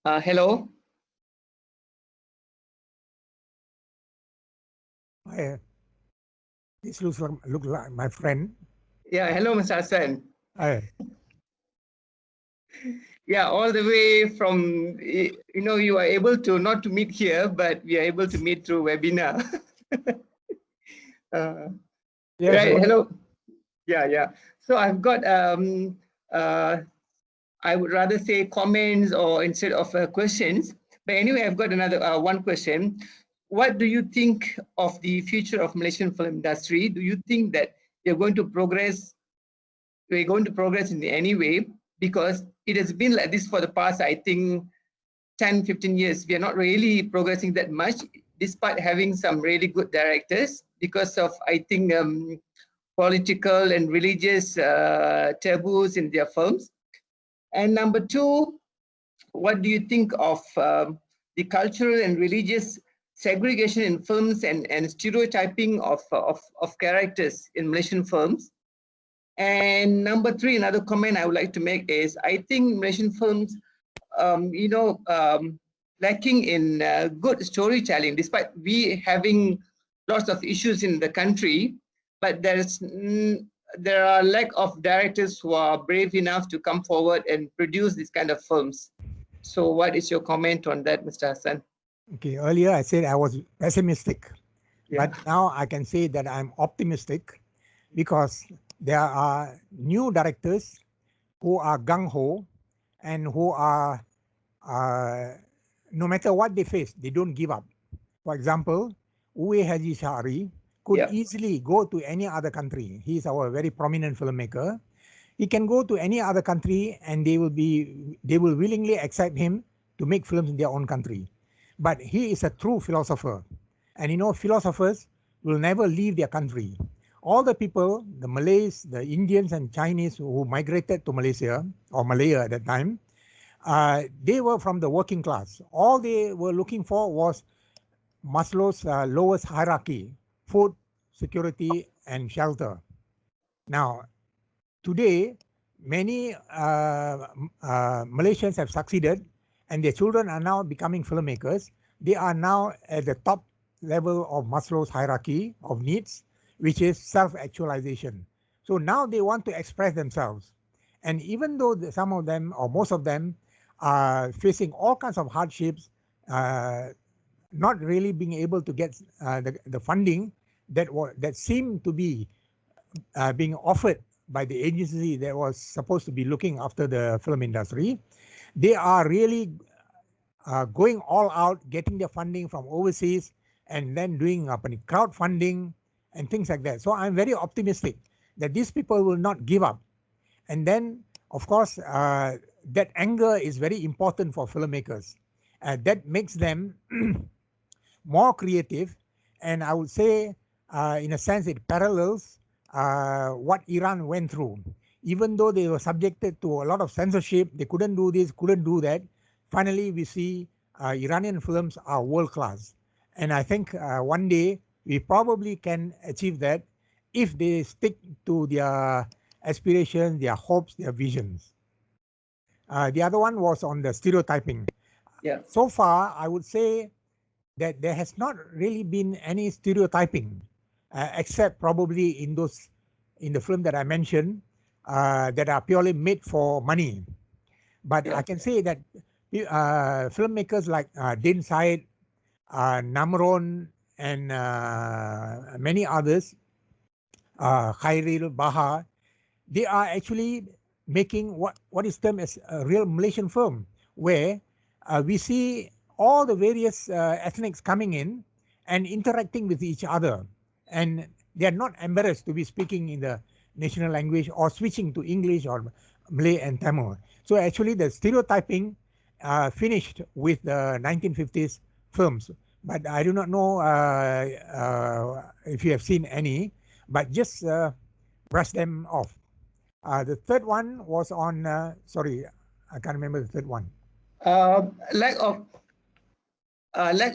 Hello. Hi. This looks like my friend. Yeah, hello, Mr. Hassan. Hi. Yeah, all the way from, you are able to not to meet here, but we are able to meet through webinar. Yes, right, hello. Yeah. So I've got, I would rather say comments or instead of questions. But anyway, I've got another one question. What do you think of the future of Malaysian film industry? Do you think that we're going to progress in any way? because it has been like this for the past, I think, 10, 15 years. We are not really progressing that much, despite having some really good directors, because of, I think, political and religious taboos in their films. And number two, what do you think of the cultural and religious segregation in films and stereotyping of characters in Malaysian films? And number three, another comment I would like to make is, I think Malaysian films, lacking in good storytelling, despite we having lots of issues in the country, but there are lack of directors who are brave enough to come forward and produce this kind of films. So what is your comment on that, Mr. Hassan? Okay, earlier I said I was pessimistic, Yeah. but now I can say that I'm optimistic, because there are new directors who are gung-ho and who are, no matter what they face, they don't give up. For example, 𝗕𝗫𝗄𝗃 could Yeah. easily go to any other country. He is our very prominent filmmaker. He can go to any other country and they will willingly accept him to make films in their own country. But he is a true philosopher. And you know, philosophers will never leave their country. All the people, the Malays, the Indians and Chinese who migrated to Malaysia, or Malaya at that time, they were from the working class. All they were looking for was Maslow's lowest hierarchy: food, security, and shelter. Now, today, many Malaysians have succeeded, and their children are now becoming filmmakers. They are now at the top level of Maslow's hierarchy of needs, which is self-actualization. So now they want to express themselves. And even though some of them, or most of them, are facing all kinds of hardships, not really being able to get the funding that seemed to be being offered by the agency that was supposed to be looking after the film industry, they are really going all out, getting their funding from overseas, and then doing crowdfunding and things like that. So I'm very optimistic that these people will not give up. And then, of course, that anger is very important for filmmakers. That makes them more creative, and I would say, in a sense, it parallels what Iran went through. Even though they were subjected to a lot of censorship, they couldn't do this, couldn't do that. Finally, we see Iranian films are world class. And I think one day we probably can achieve that if they stick to their aspirations, their hopes, their visions. The other one was on the stereotyping. Yeah. So far, I would say that there has not really been any stereotyping, except probably in the film that I mentioned, that are purely made for money. But Yeah. I can say that filmmakers like 𝗫𝗀𝗃, Namron, and many others, 𝗪𝗏𝗏, they are actually making what is termed as a real Malaysian film, where we see all the various ethnics coming in and interacting with each other, and they are not embarrassed to be speaking in the national language or switching to English or Malay and Tamil. So actually the stereotyping finished with the 1950s films, but I do not know if you have seen any, but just brush them off. The third one was on, sorry, I can't remember the third one. Lack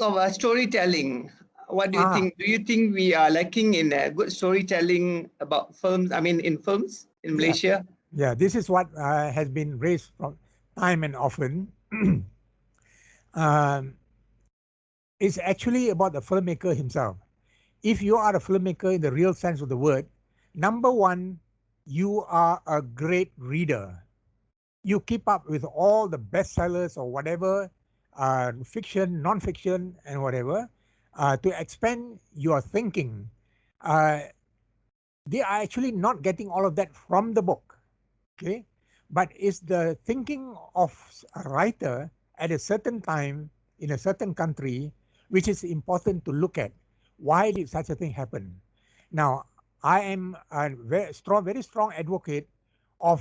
of storytelling. What do you think? Do you think we are lacking in good storytelling about films? I mean, in films in Malaysia? Yeah, this is what has been raised from time and often. It's actually about the filmmaker himself. If you are a filmmaker in the real sense of the word, number one, you are a great reader. You keep up with all the bestsellers or whatever, fiction, non-fiction, and whatever, to expand your thinking. They are actually not getting all of that from the book, okay? But it's the thinking of a writer at a certain time in a certain country, which is important to look at. Why did such a thing happen? Now, I am a very strong advocate of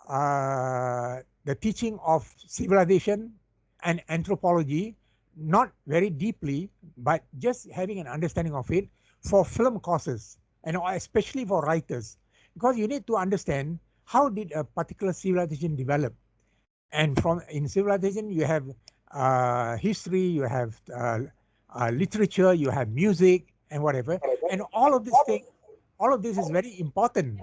the teaching of civilization and anthropology, not very deeply, but just having an understanding of it for film courses, and especially for writers, because you need to understand how did a particular civilization develop. And from in civilization, you have history, you have literature, you have music, and whatever. And all of this is very important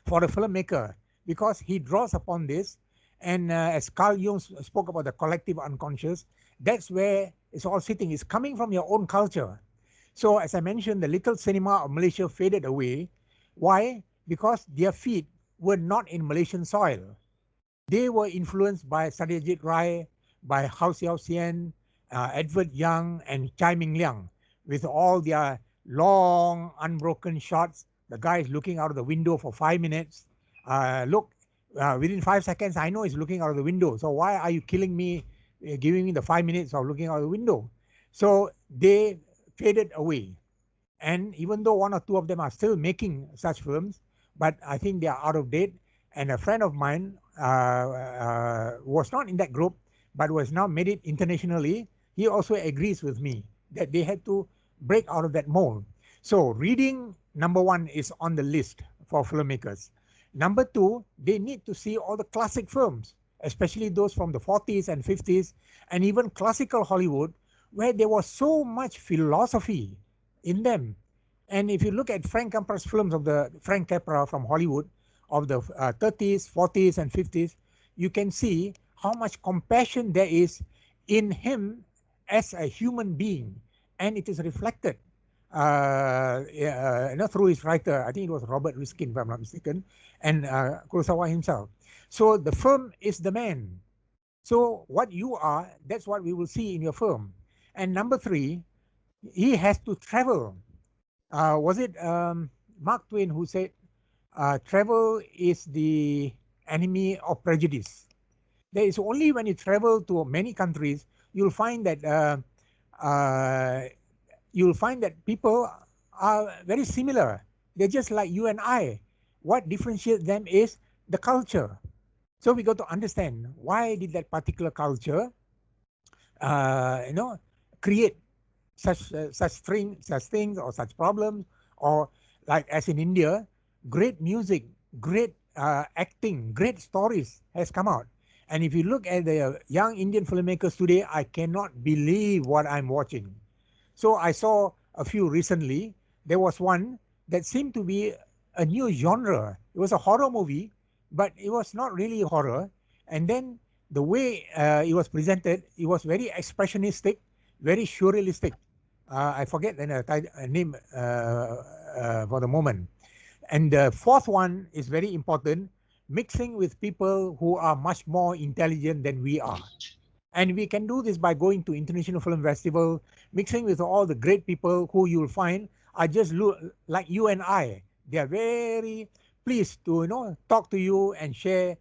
for the filmmaker, because he draws upon this. And as Carl Jung spoke about the collective unconscious, that's where it's all sitting. It's coming from your own culture. So as I mentioned, the little cinema of Malaysia faded away. Why? Because their feet were not in Malaysian soil. They were influenced by Satyajit Ray, by Hou Xiaoxian, Edward Young, and Chai Ming Liang, with all their long, unbroken shots. The guy is looking out of the window for 5 minutes. Within 5 seconds, I know he's looking out of the window. So why are you killing me, giving me the 5 minutes of looking out of the window? So they faded away. And even though one or two of them are still making such films, but I think they are out of date. And a friend of mine was not in that group, but was now made it internationally. He also agrees with me that they had to break out of that mold. So reading, number one, is on the list for filmmakers. Number two, they need to see all the classic films, especially those from the 40s and 50s, and even classical Hollywood, where there was so much philosophy in them. And if you look at Frank Capra's films of the Frank Capra from Hollywood of the 30s, 40s, and 50s, you can see how much compassion there is in him as a human being, and it is reflected through his writer. I think it was Robert Riskin, if I'm not mistaken, and Kurosawa himself. So the film is the man. So what you are, that's what we will see in your film. And number three, he has to travel. Was it Mark Twain who said, travel is the enemy of prejudice? There is only when you travel to many countries, you'll find that people are very similar. They're just like you and I. What differentiates them is the culture. So we got to understand, why did that particular culture, create such things or such problems, or like as in India, great music, great acting, great stories has come out. And if you look at the young Indian filmmakers today, I cannot believe what I'm watching. So I saw a few recently. There was one that seemed to be a new genre. It was a horror movie, but it was not really horror. And then the way it was presented, it was very expressionistic, very surrealistic. I forget the name for the moment. And the fourth one is very important, mixing with people who are much more intelligent than we are. And we can do this by going to International Film Festival, mixing with all the great people who you'll find are just like you and I. They are very pleased to talk to you and share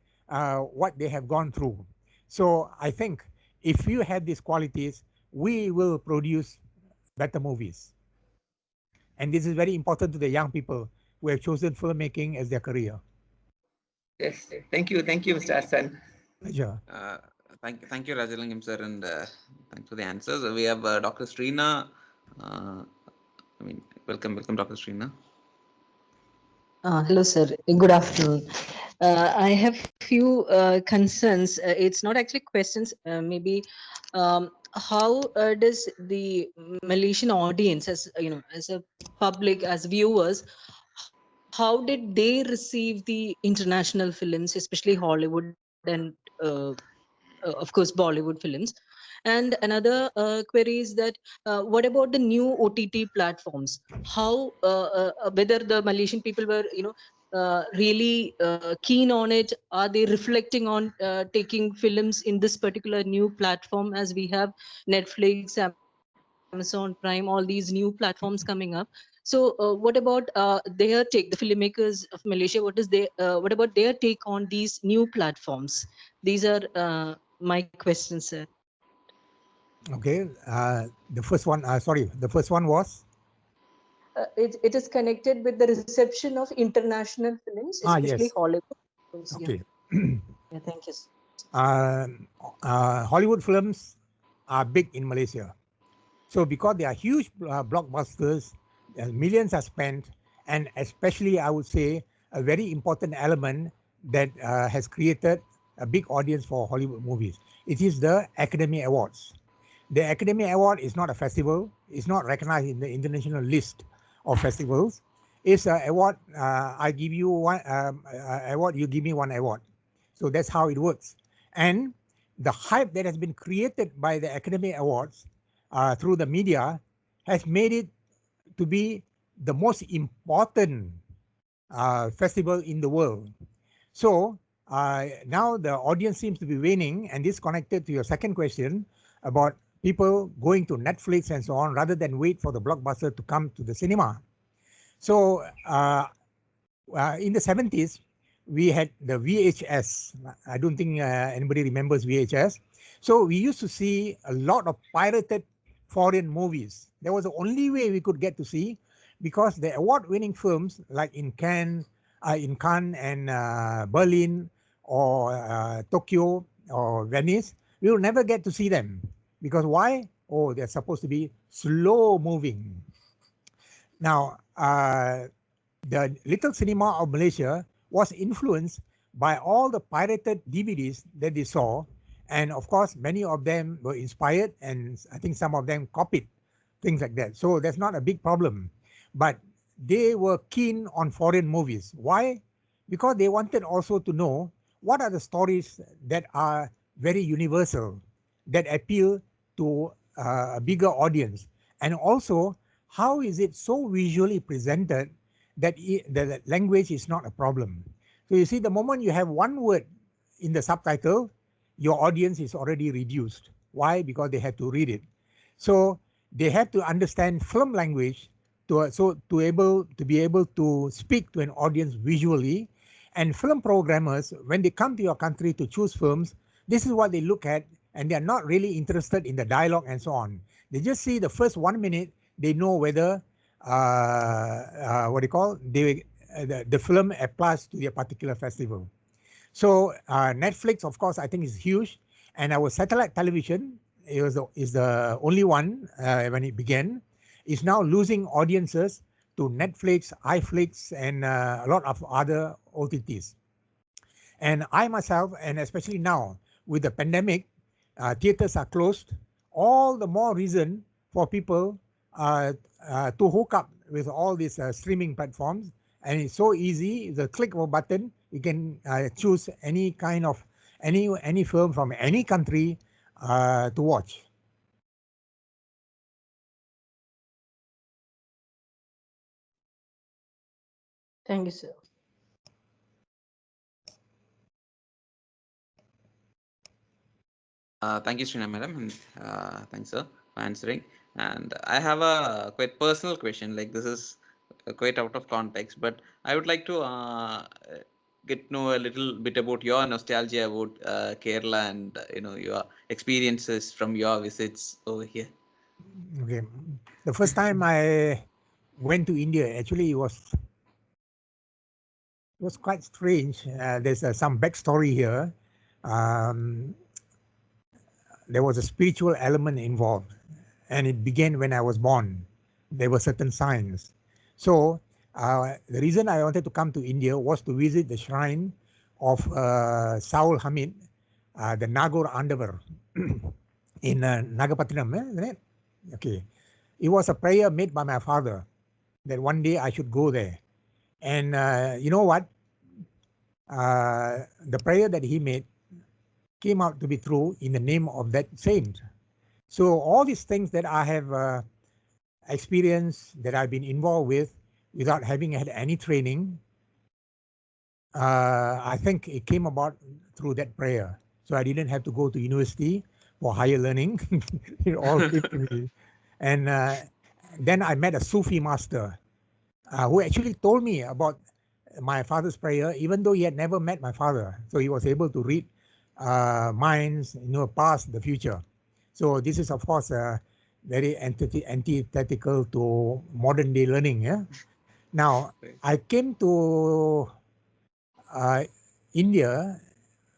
what they have gone through. So I think if you have these qualities, we will produce better movies. And this is very important to the young people who have chosen filmmaking as their career. Yes, thank you, Mr. Hassan. Pleasure. Thank you, Rajalingam sir, and thanks for the answers. We have Dr. Srina. Welcome, Dr. Srina. Hello, sir. Good afternoon. I have few concerns. It's not actually questions. Maybe how does the Malaysian audience, as as a public, as viewers, how did they receive the international films, especially Hollywood and of course Bollywood films? And another query is that what about the new OTT platforms? How whether the Malaysian people were really keen on it? Are they reflecting on taking films in this particular new platform, as we have Netflix, Amazon Prime, all these new platforms coming up? So what about their take, the filmmakers of Malaysia? What about their take on these new platforms? These are my questions, sir. Okay, the first one was? It is connected with the reception of international films, especially yes. Hollywood. Okay. Yeah, thank you. Hollywood films are big in Malaysia. So because they are huge blockbusters, millions are spent, and especially I would say a very important element that has created a big audience for Hollywood movies. It is the Academy Awards. The Academy Award is not a festival. It's not recognized in the international list of festivals. It's an award. I give you one award, you give me one award. So that's how it works. And the hype that has been created by the Academy Awards through the media has made it to be the most important festival in the world. So now the audience seems to be waning, and this connected to your second question about people going to Netflix and so on rather than wait for the blockbuster to come to the cinema. So in the 70s, we had the VHS. I don't think anybody remembers VHS. So we used to see a lot of pirated foreign movies. That was the only way we could get to see, because the award-winning films like in Cannes and Berlin or Tokyo or Venice, we will never get to see them. Because why? Oh, they're supposed to be slow moving. Now, the little cinema of Malaysia was influenced by all the pirated DVDs that they saw. And of course, many of them were inspired, and I think some of them copied things like that. So that's not a big problem. But they were keen on foreign movies. Why? Because they wanted also to know what are the stories that are very universal, that appeal to a bigger audience. And also, how is it so visually presented that the language is not a problem? So you see, the moment you have one word in the subtitle, your audience is already reduced. Why? Because they have to read it. So they have to understand film language to be able to speak to an audience visually. And film programmers, when they come to your country to choose films, this is what they look at, and they are not really interested in the dialogue and so on. They just see the first 1 minute, they know whether the film applies to a particular festival. So Netflix, of course, I think is huge, and our satellite television is the only one when it began, is now losing audiences to Netflix, iFlix, and a lot of other OTTs. And I myself, and especially now with the pandemic, theaters are closed. All the more reason for people to hook up with all these streaming platforms. And it's so easy, the click of a button, you can choose any kind of any film from any country to watch. Thank you, sir. Thank you, Srina madam, and thanks, sir, for answering. And I have a quite personal question. Like, this is quite out of context, but I would like to get to know a little bit about your nostalgia about Kerala and your experiences from your visits over here. Okay, the first time I went to India, actually it was quite strange. There's some backstory here. There was a spiritual element involved, and it began when I was born. There were certain signs. So the reason I wanted to come to India was to visit the shrine of Saul Hamid, the Nagore Andavar in Nagapattinam, isn't it? Okay. It was a prayer made by my father that one day I should go there. And you know what? The prayer that he made came out to be true in the name of that saint. So all these things that I have experienced, that I've been involved with without having had any training, I think it came about through that prayer. So I didn't have to go to university for higher learning. It all came to me. And then I met a Sufi master who actually told me about my father's prayer, even though he had never met my father. So he was able to read minds, past the future. So this is, of course, very antithetical to modern day learning. Yeah. Now, I came to India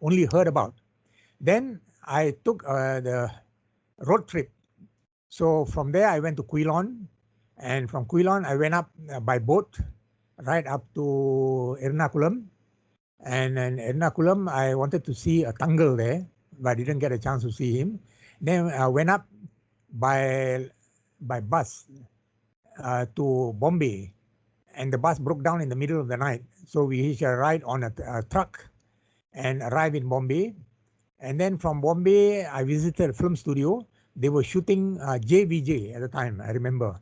only heard about. Then I took the road trip. So from there I went to Quiloan, and from Quiloan I went up by boat right up to Ernakulam. And in Ernakulam I wanted to see a Tangal there, but I didn't get a chance to see him. Then I went up by bus to Bombay, and the bus broke down in the middle of the night. So we hitched a ride on a truck and arrived in Bombay. And then from Bombay, I visited a film studio. They were shooting JVJ at the time, I remember.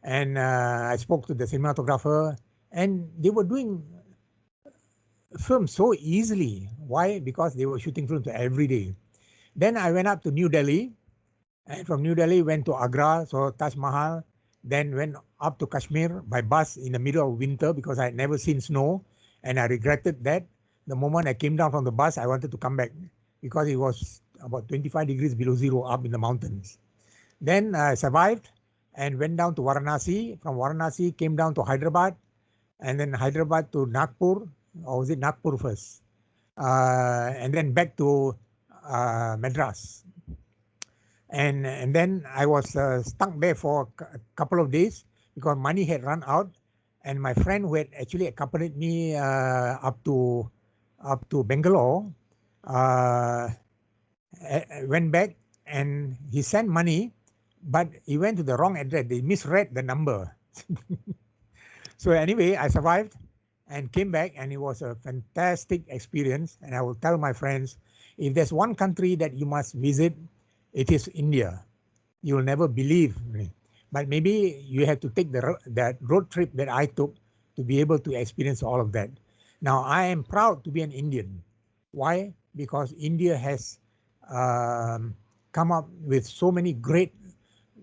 And I spoke to the cinematographer, and they were doing films so easily. Why? Because they were shooting films every day. Then I went up to New Delhi, and from New Delhi went to Agra, so Taj Mahal. Then went up to Kashmir by bus in the middle of winter because I had never seen snow, and I regretted that. The moment I came down from the bus, I wanted to come back because it was about 25 degrees below zero up in the mountains. Then I survived and went down to Varanasi. From Varanasi, came down to Hyderabad, and then Hyderabad to Nagpur, or was it Nagpur first? And then back to Madras. And then I was stuck there for a couple of days because money had run out, and my friend who had actually accompanied me up to Bangalore went back, and he sent money, but he went to the wrong address. They misread the number. So anyway, I survived and came back, and it was a fantastic experience. And I will tell my friends, if there's one country that you must visit, it is India. You will never believe me. But maybe you have to take that road trip that I took to be able to experience all of that. Now, I am proud to be an Indian. Why? Because India has come up with so many great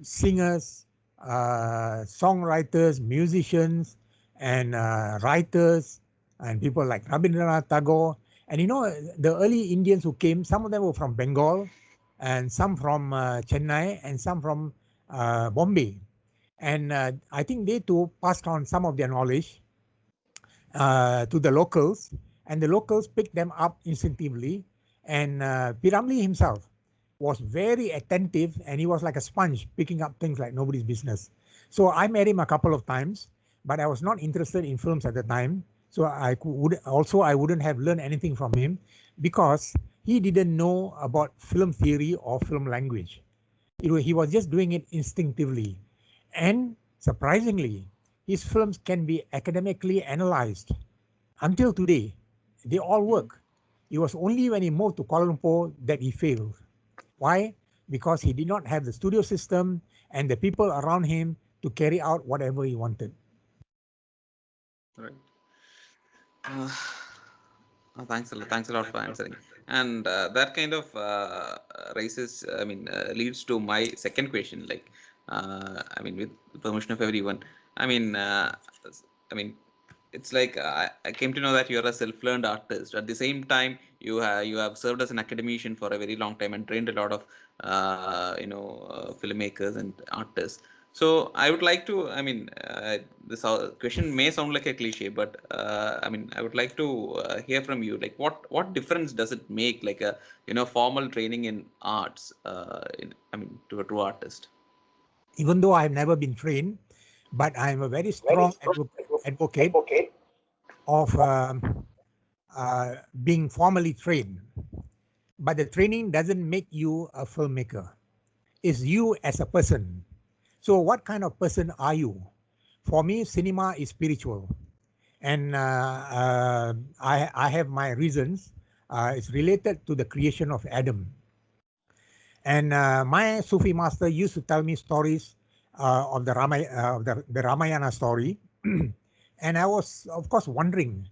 singers, songwriters, musicians, and writers, and people like Rabindranath Tagore. And you know, the early Indians who came, some of them were from Bengal, and some from Chennai, and some from Bombay. And I think they too passed on some of their knowledge to the locals, and the locals picked them up instinctively. And P. Ramlee himself was very attentive, and he was like a sponge, picking up things like nobody's business. So I met him a couple of times, but I was not interested in films at the time. So I wouldn't have learned anything from him because he didn't know about film theory or film language. He was just doing it instinctively. And surprisingly, his films can be academically analyzed. Until today, they all work. It was only when he moved to Kuala Lumpur that he failed. Why? Because he did not have the studio system and the people around him to carry out whatever he wanted. Right. Thanks a lot for answering. And that kind of leads to my second question. Like, with the permission of everyone, it's like I came to know that you're a self-learned artist. At the same time, you have served as an academician for a very long time and trained a lot of filmmakers and artists. So I would like to, this question may sound like a cliche, but I would like to hear from you. Like, what difference does it make, like a formal training in arts, to a true artist? Even though I've never been trained, but I'm a very strong advocate of being formally trained. But the training doesn't make you a filmmaker. It's you as a person. So what kind of person are you? For me, cinema is spiritual. And I have my reasons. It's related to the creation of Adam. And my Sufi master used to tell me stories of the Ramayana story. And I was, of course, wondering,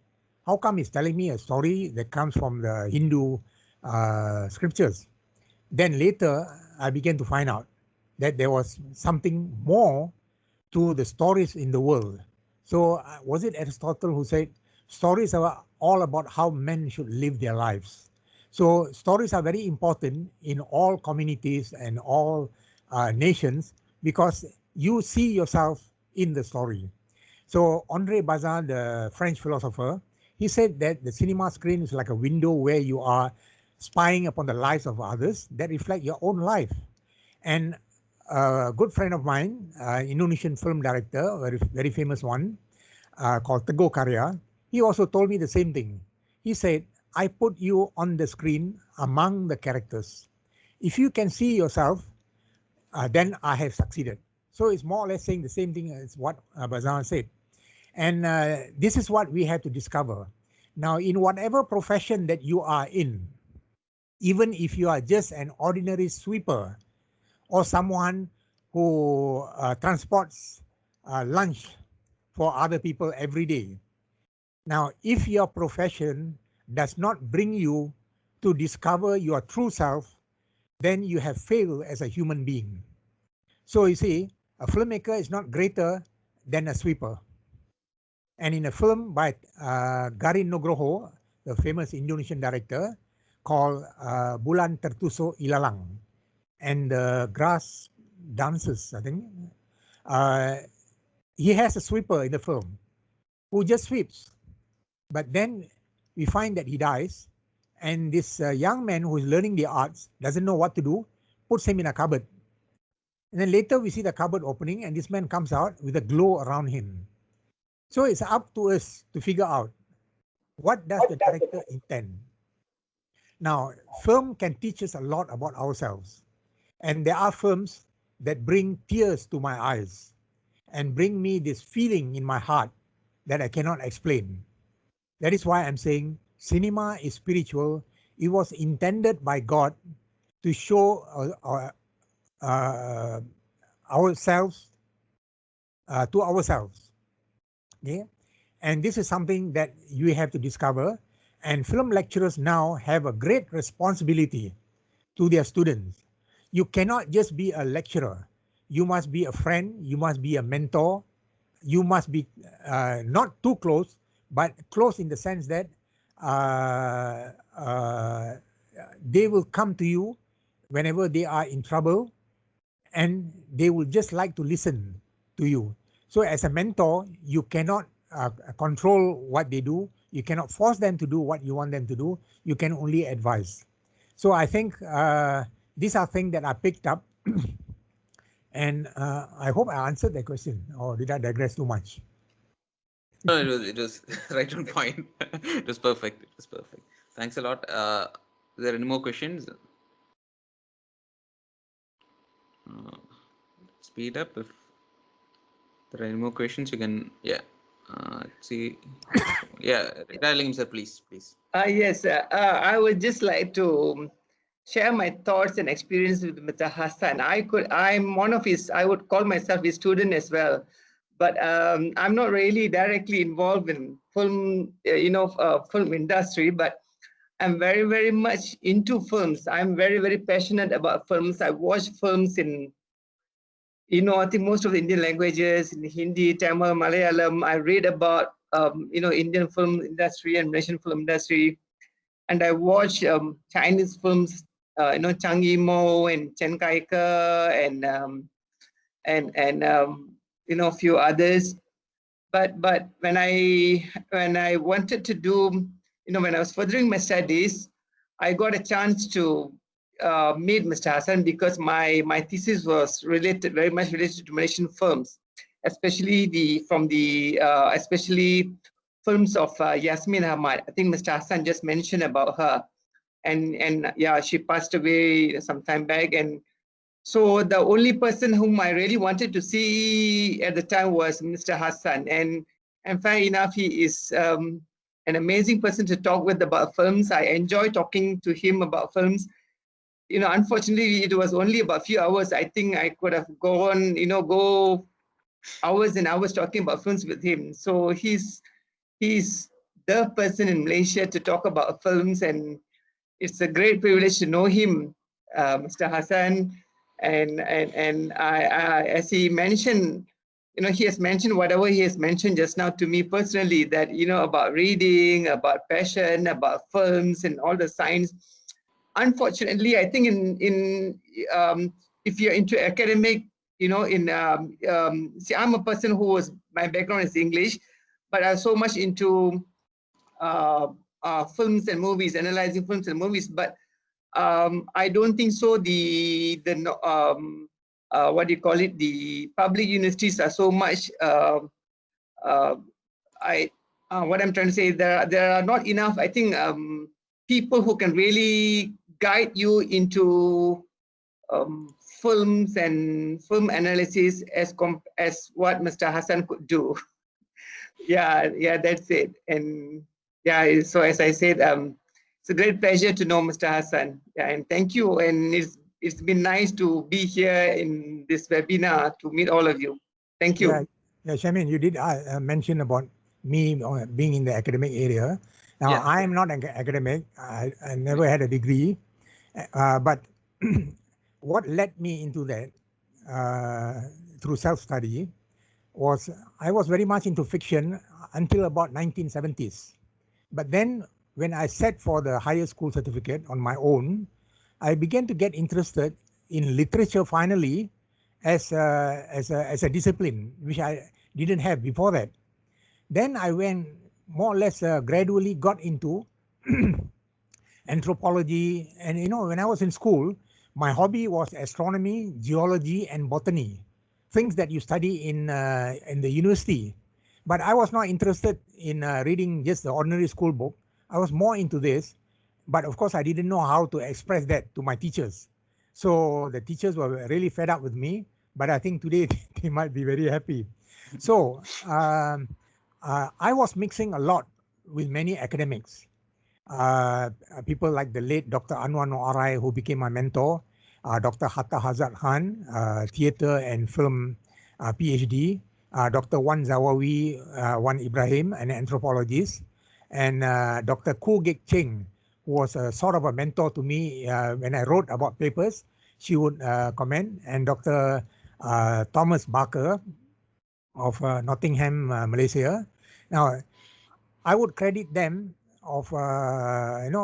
how come he's telling me a story that comes from the Hindu scriptures? Then later, I began to find out that there was something more to the stories in the world. So was it Aristotle who said, stories are all about how men should live their lives? So stories are very important in all communities and all nations, because you see yourself in the story. So 𝗪𝗏𝗡𝗂, the French philosopher, he said that the cinema screen is like a window where you are spying upon the lives of others that reflect your own life. And a good friend of mine, Indonesian film director, very famous one, called 𝗕𝗀𝘀𝘀𝗵𝗹, he also told me the same thing. He said, I put you on the screen among the characters. If you can see yourself, then I have succeeded. So it's more or less saying the same thing as what Bazan said. And this is what we have to discover. Now, in whatever profession that you are in, even if you are just an ordinary sweeper or someone who transports lunch for other people every day. Now, if your profession does not bring you to discover your true self, then you have failed as a human being. So you see, a filmmaker is not greater than a sweeper. And in a film by Garin Nugroho, the famous Indonesian director, called Bulan Tertusuk Ilalang, and the Grass Dances, I think, he has a sweeper in the film who just sweeps. But then we find that he dies, and this young man who is learning the arts, doesn't know what to do, puts him in a cupboard. And then later we see the cupboard opening, and this man comes out with a glow around him. So it's up to us to figure out, what does the director intend? Now, film can teach us a lot about ourselves. And there are films that bring tears to my eyes and bring me this feeling in my heart that I cannot explain. That is why I'm saying cinema is spiritual. It was intended by God to show ourselves to ourselves. Okay? And this is something that you have to discover. And film lecturers now have a great responsibility to their students. You cannot just be a lecturer. You must be a friend. You must be a mentor. You must be not too close, but close in the sense that they will come to you whenever they are in trouble, and they will just like to listen to you. So as a mentor, you cannot control what they do. You cannot force them to do what you want them to do. You can only advise. So I think these are things that I picked up. And I hope I answered that question, or did I digress too much? No, it was right on point. It was perfect. It was perfect. Thanks a lot. Are there any more questions? Speed up. If there are any more questions, you can, yeah. See, yeah, dialing himself, please. Yes, I would just like to share my thoughts and experience with Mr. Hassan. I'm one of his, I would call myself his student as well, but I'm not really directly involved in film, film industry, but I'm very, very much into films. I'm very, very passionate about films. I watch films in, I think most of the Indian languages, in Hindi, Tamil, Malayalam. I read about, Indian film industry and Malaysian film industry. And I watch Chinese films, Zhang Yimou and Chen Kai-ke and a few others. But when I wanted to do, when I was furthering my studies, I got a chance to meet Mr. Hassan because my thesis was very much related to Malaysian films, especially especially films of Yasmin Ahmad. I think Mr. Hassan just mentioned about her, and yeah, she passed away some time back, and so the only person whom I really wanted to see at the time was Mr. Hassan, and fair enough, he is an amazing person to talk with about films. I enjoy talking to him about films. unfortunately, it was only about a few hours. I think I could have gone, go hours and hours talking about films with him. So he's the person in Malaysia to talk about films, and it's a great privilege to know him, Mr. Hassan. And as he mentioned, he has mentioned whatever he has mentioned just now to me personally, that about reading, about passion, about films, and all the science. Unfortunately, I think if you're into academic, see, I'm a person who was, my background is English, but I was so much into films and movies, analyzing films and movies. But I don't think so. What do you call it? The public universities are so much. What I'm trying to say, there are not enough, I think, people who can really guide you into films and film analysis as what Mr. Hassan could do. yeah, that's it. And yeah, so as I said, it's a great pleasure to know Mr. Hassan. Yeah, and thank you. And it's been nice to be here in this webinar to meet all of you. Thank you. Yeah, Shamin, you did mention about me being in the academic area. Now, Yeah. I am not an academic. I never had a degree. But what led me into that through self-study was I was very much into fiction until about 1970s. But then when I sat for the higher school certificate on my own, I began to get interested in literature finally as a discipline, which I didn't have before that. Then I went more or less gradually got into anthropology. And when I was in school, my hobby was astronomy, geology, and botany, things that you study in the university. But I was not interested in reading just the ordinary school book. I was more into this. But of course, I didn't know how to express that to my teachers. So the teachers were really fed up with me. But I think today they might be very happy. So I was mixing a lot with many academics. People like the late Dr. Anwar Noor Arai, who became my mentor, Dr. Hatta Hazrat Khan, theatre and film PhD, Dr. Wan Zawawi, Wan Ibrahim, an anthropologist, and Dr. Koo Gek Cheng, who was sort of a mentor to me when I wrote about papers. She would comment, and Dr. Thomas Barker of Nottingham, Malaysia. Now, I would credit them of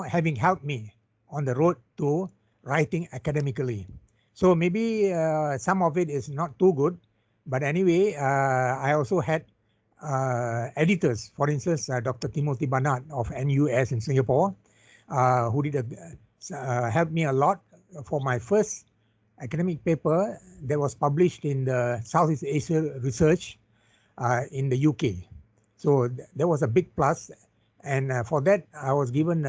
having helped me on the road to writing academically. So maybe some of it is not too good, but anyway, I also had editors, for instance, Dr. Timothy Barnard of NUS in Singapore, who did helped me a lot for my first academic paper that was published in the Southeast Asia Research in the UK. So that was a big plus. And for that, I was given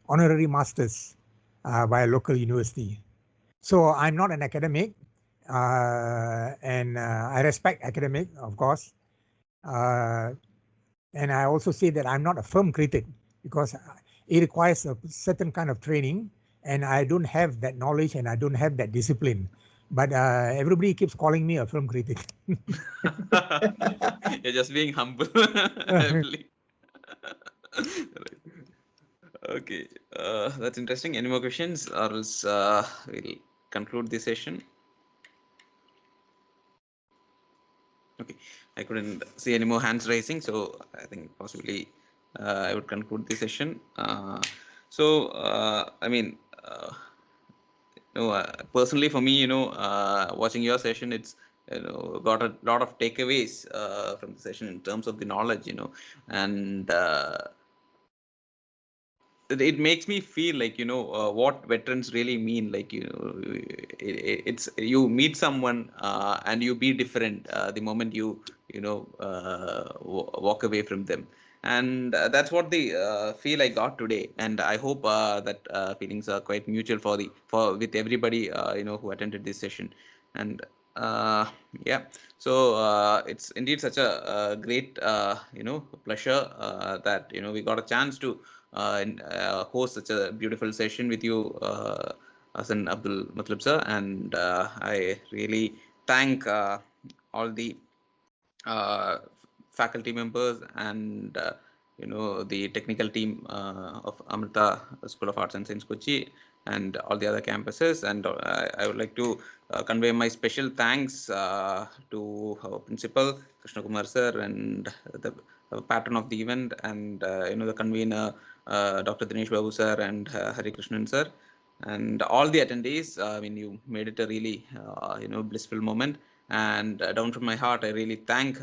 honorary masters by a local university. So I'm not an academic, and I respect academic, of course. And I also say that I'm not a film critic because it requires a certain kind of training, and I don't have that knowledge and I don't have that discipline. But everybody keeps calling me a film critic. You're just being humble. Right. Okay, that's interesting. Any more questions, or else we'll conclude the session? Okay, I couldn't see any more hands raising, so I think possibly I would conclude the session. I mean, personally for me, watching your session, it's got a lot of takeaways from the session in terms of the knowledge, and it makes me feel like what veterans really mean. Like it's you meet someone and you be different the moment you walk away from them, and that's what the feel I got today. And I hope that feelings are quite mutual with everybody who attended this session. And yeah, so it's indeed such a great pleasure that we got a chance to host such a beautiful session with you, Hasan Abdul Matlab sir, and I really thank all the faculty members and the technical team of Amrita School of Arts and Science Kochi and all the other campuses. And I would like to convey my special thanks to our principal Krishna Kumar sir and the patron of the event, and the convener Dr. Dinesh Babu sir and Hari Krishnan sir, and all the attendees. I mean, you made it a really blissful moment. And down from my heart, I really thank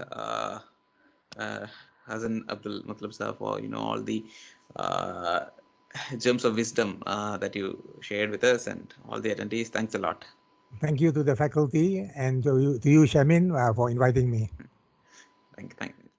Hasan Abdul Matlab sir for all the gems of wisdom that you shared with us, and all the attendees. Thanks a lot. Thank you to the faculty and to you, Shamin, for inviting me. Thank you.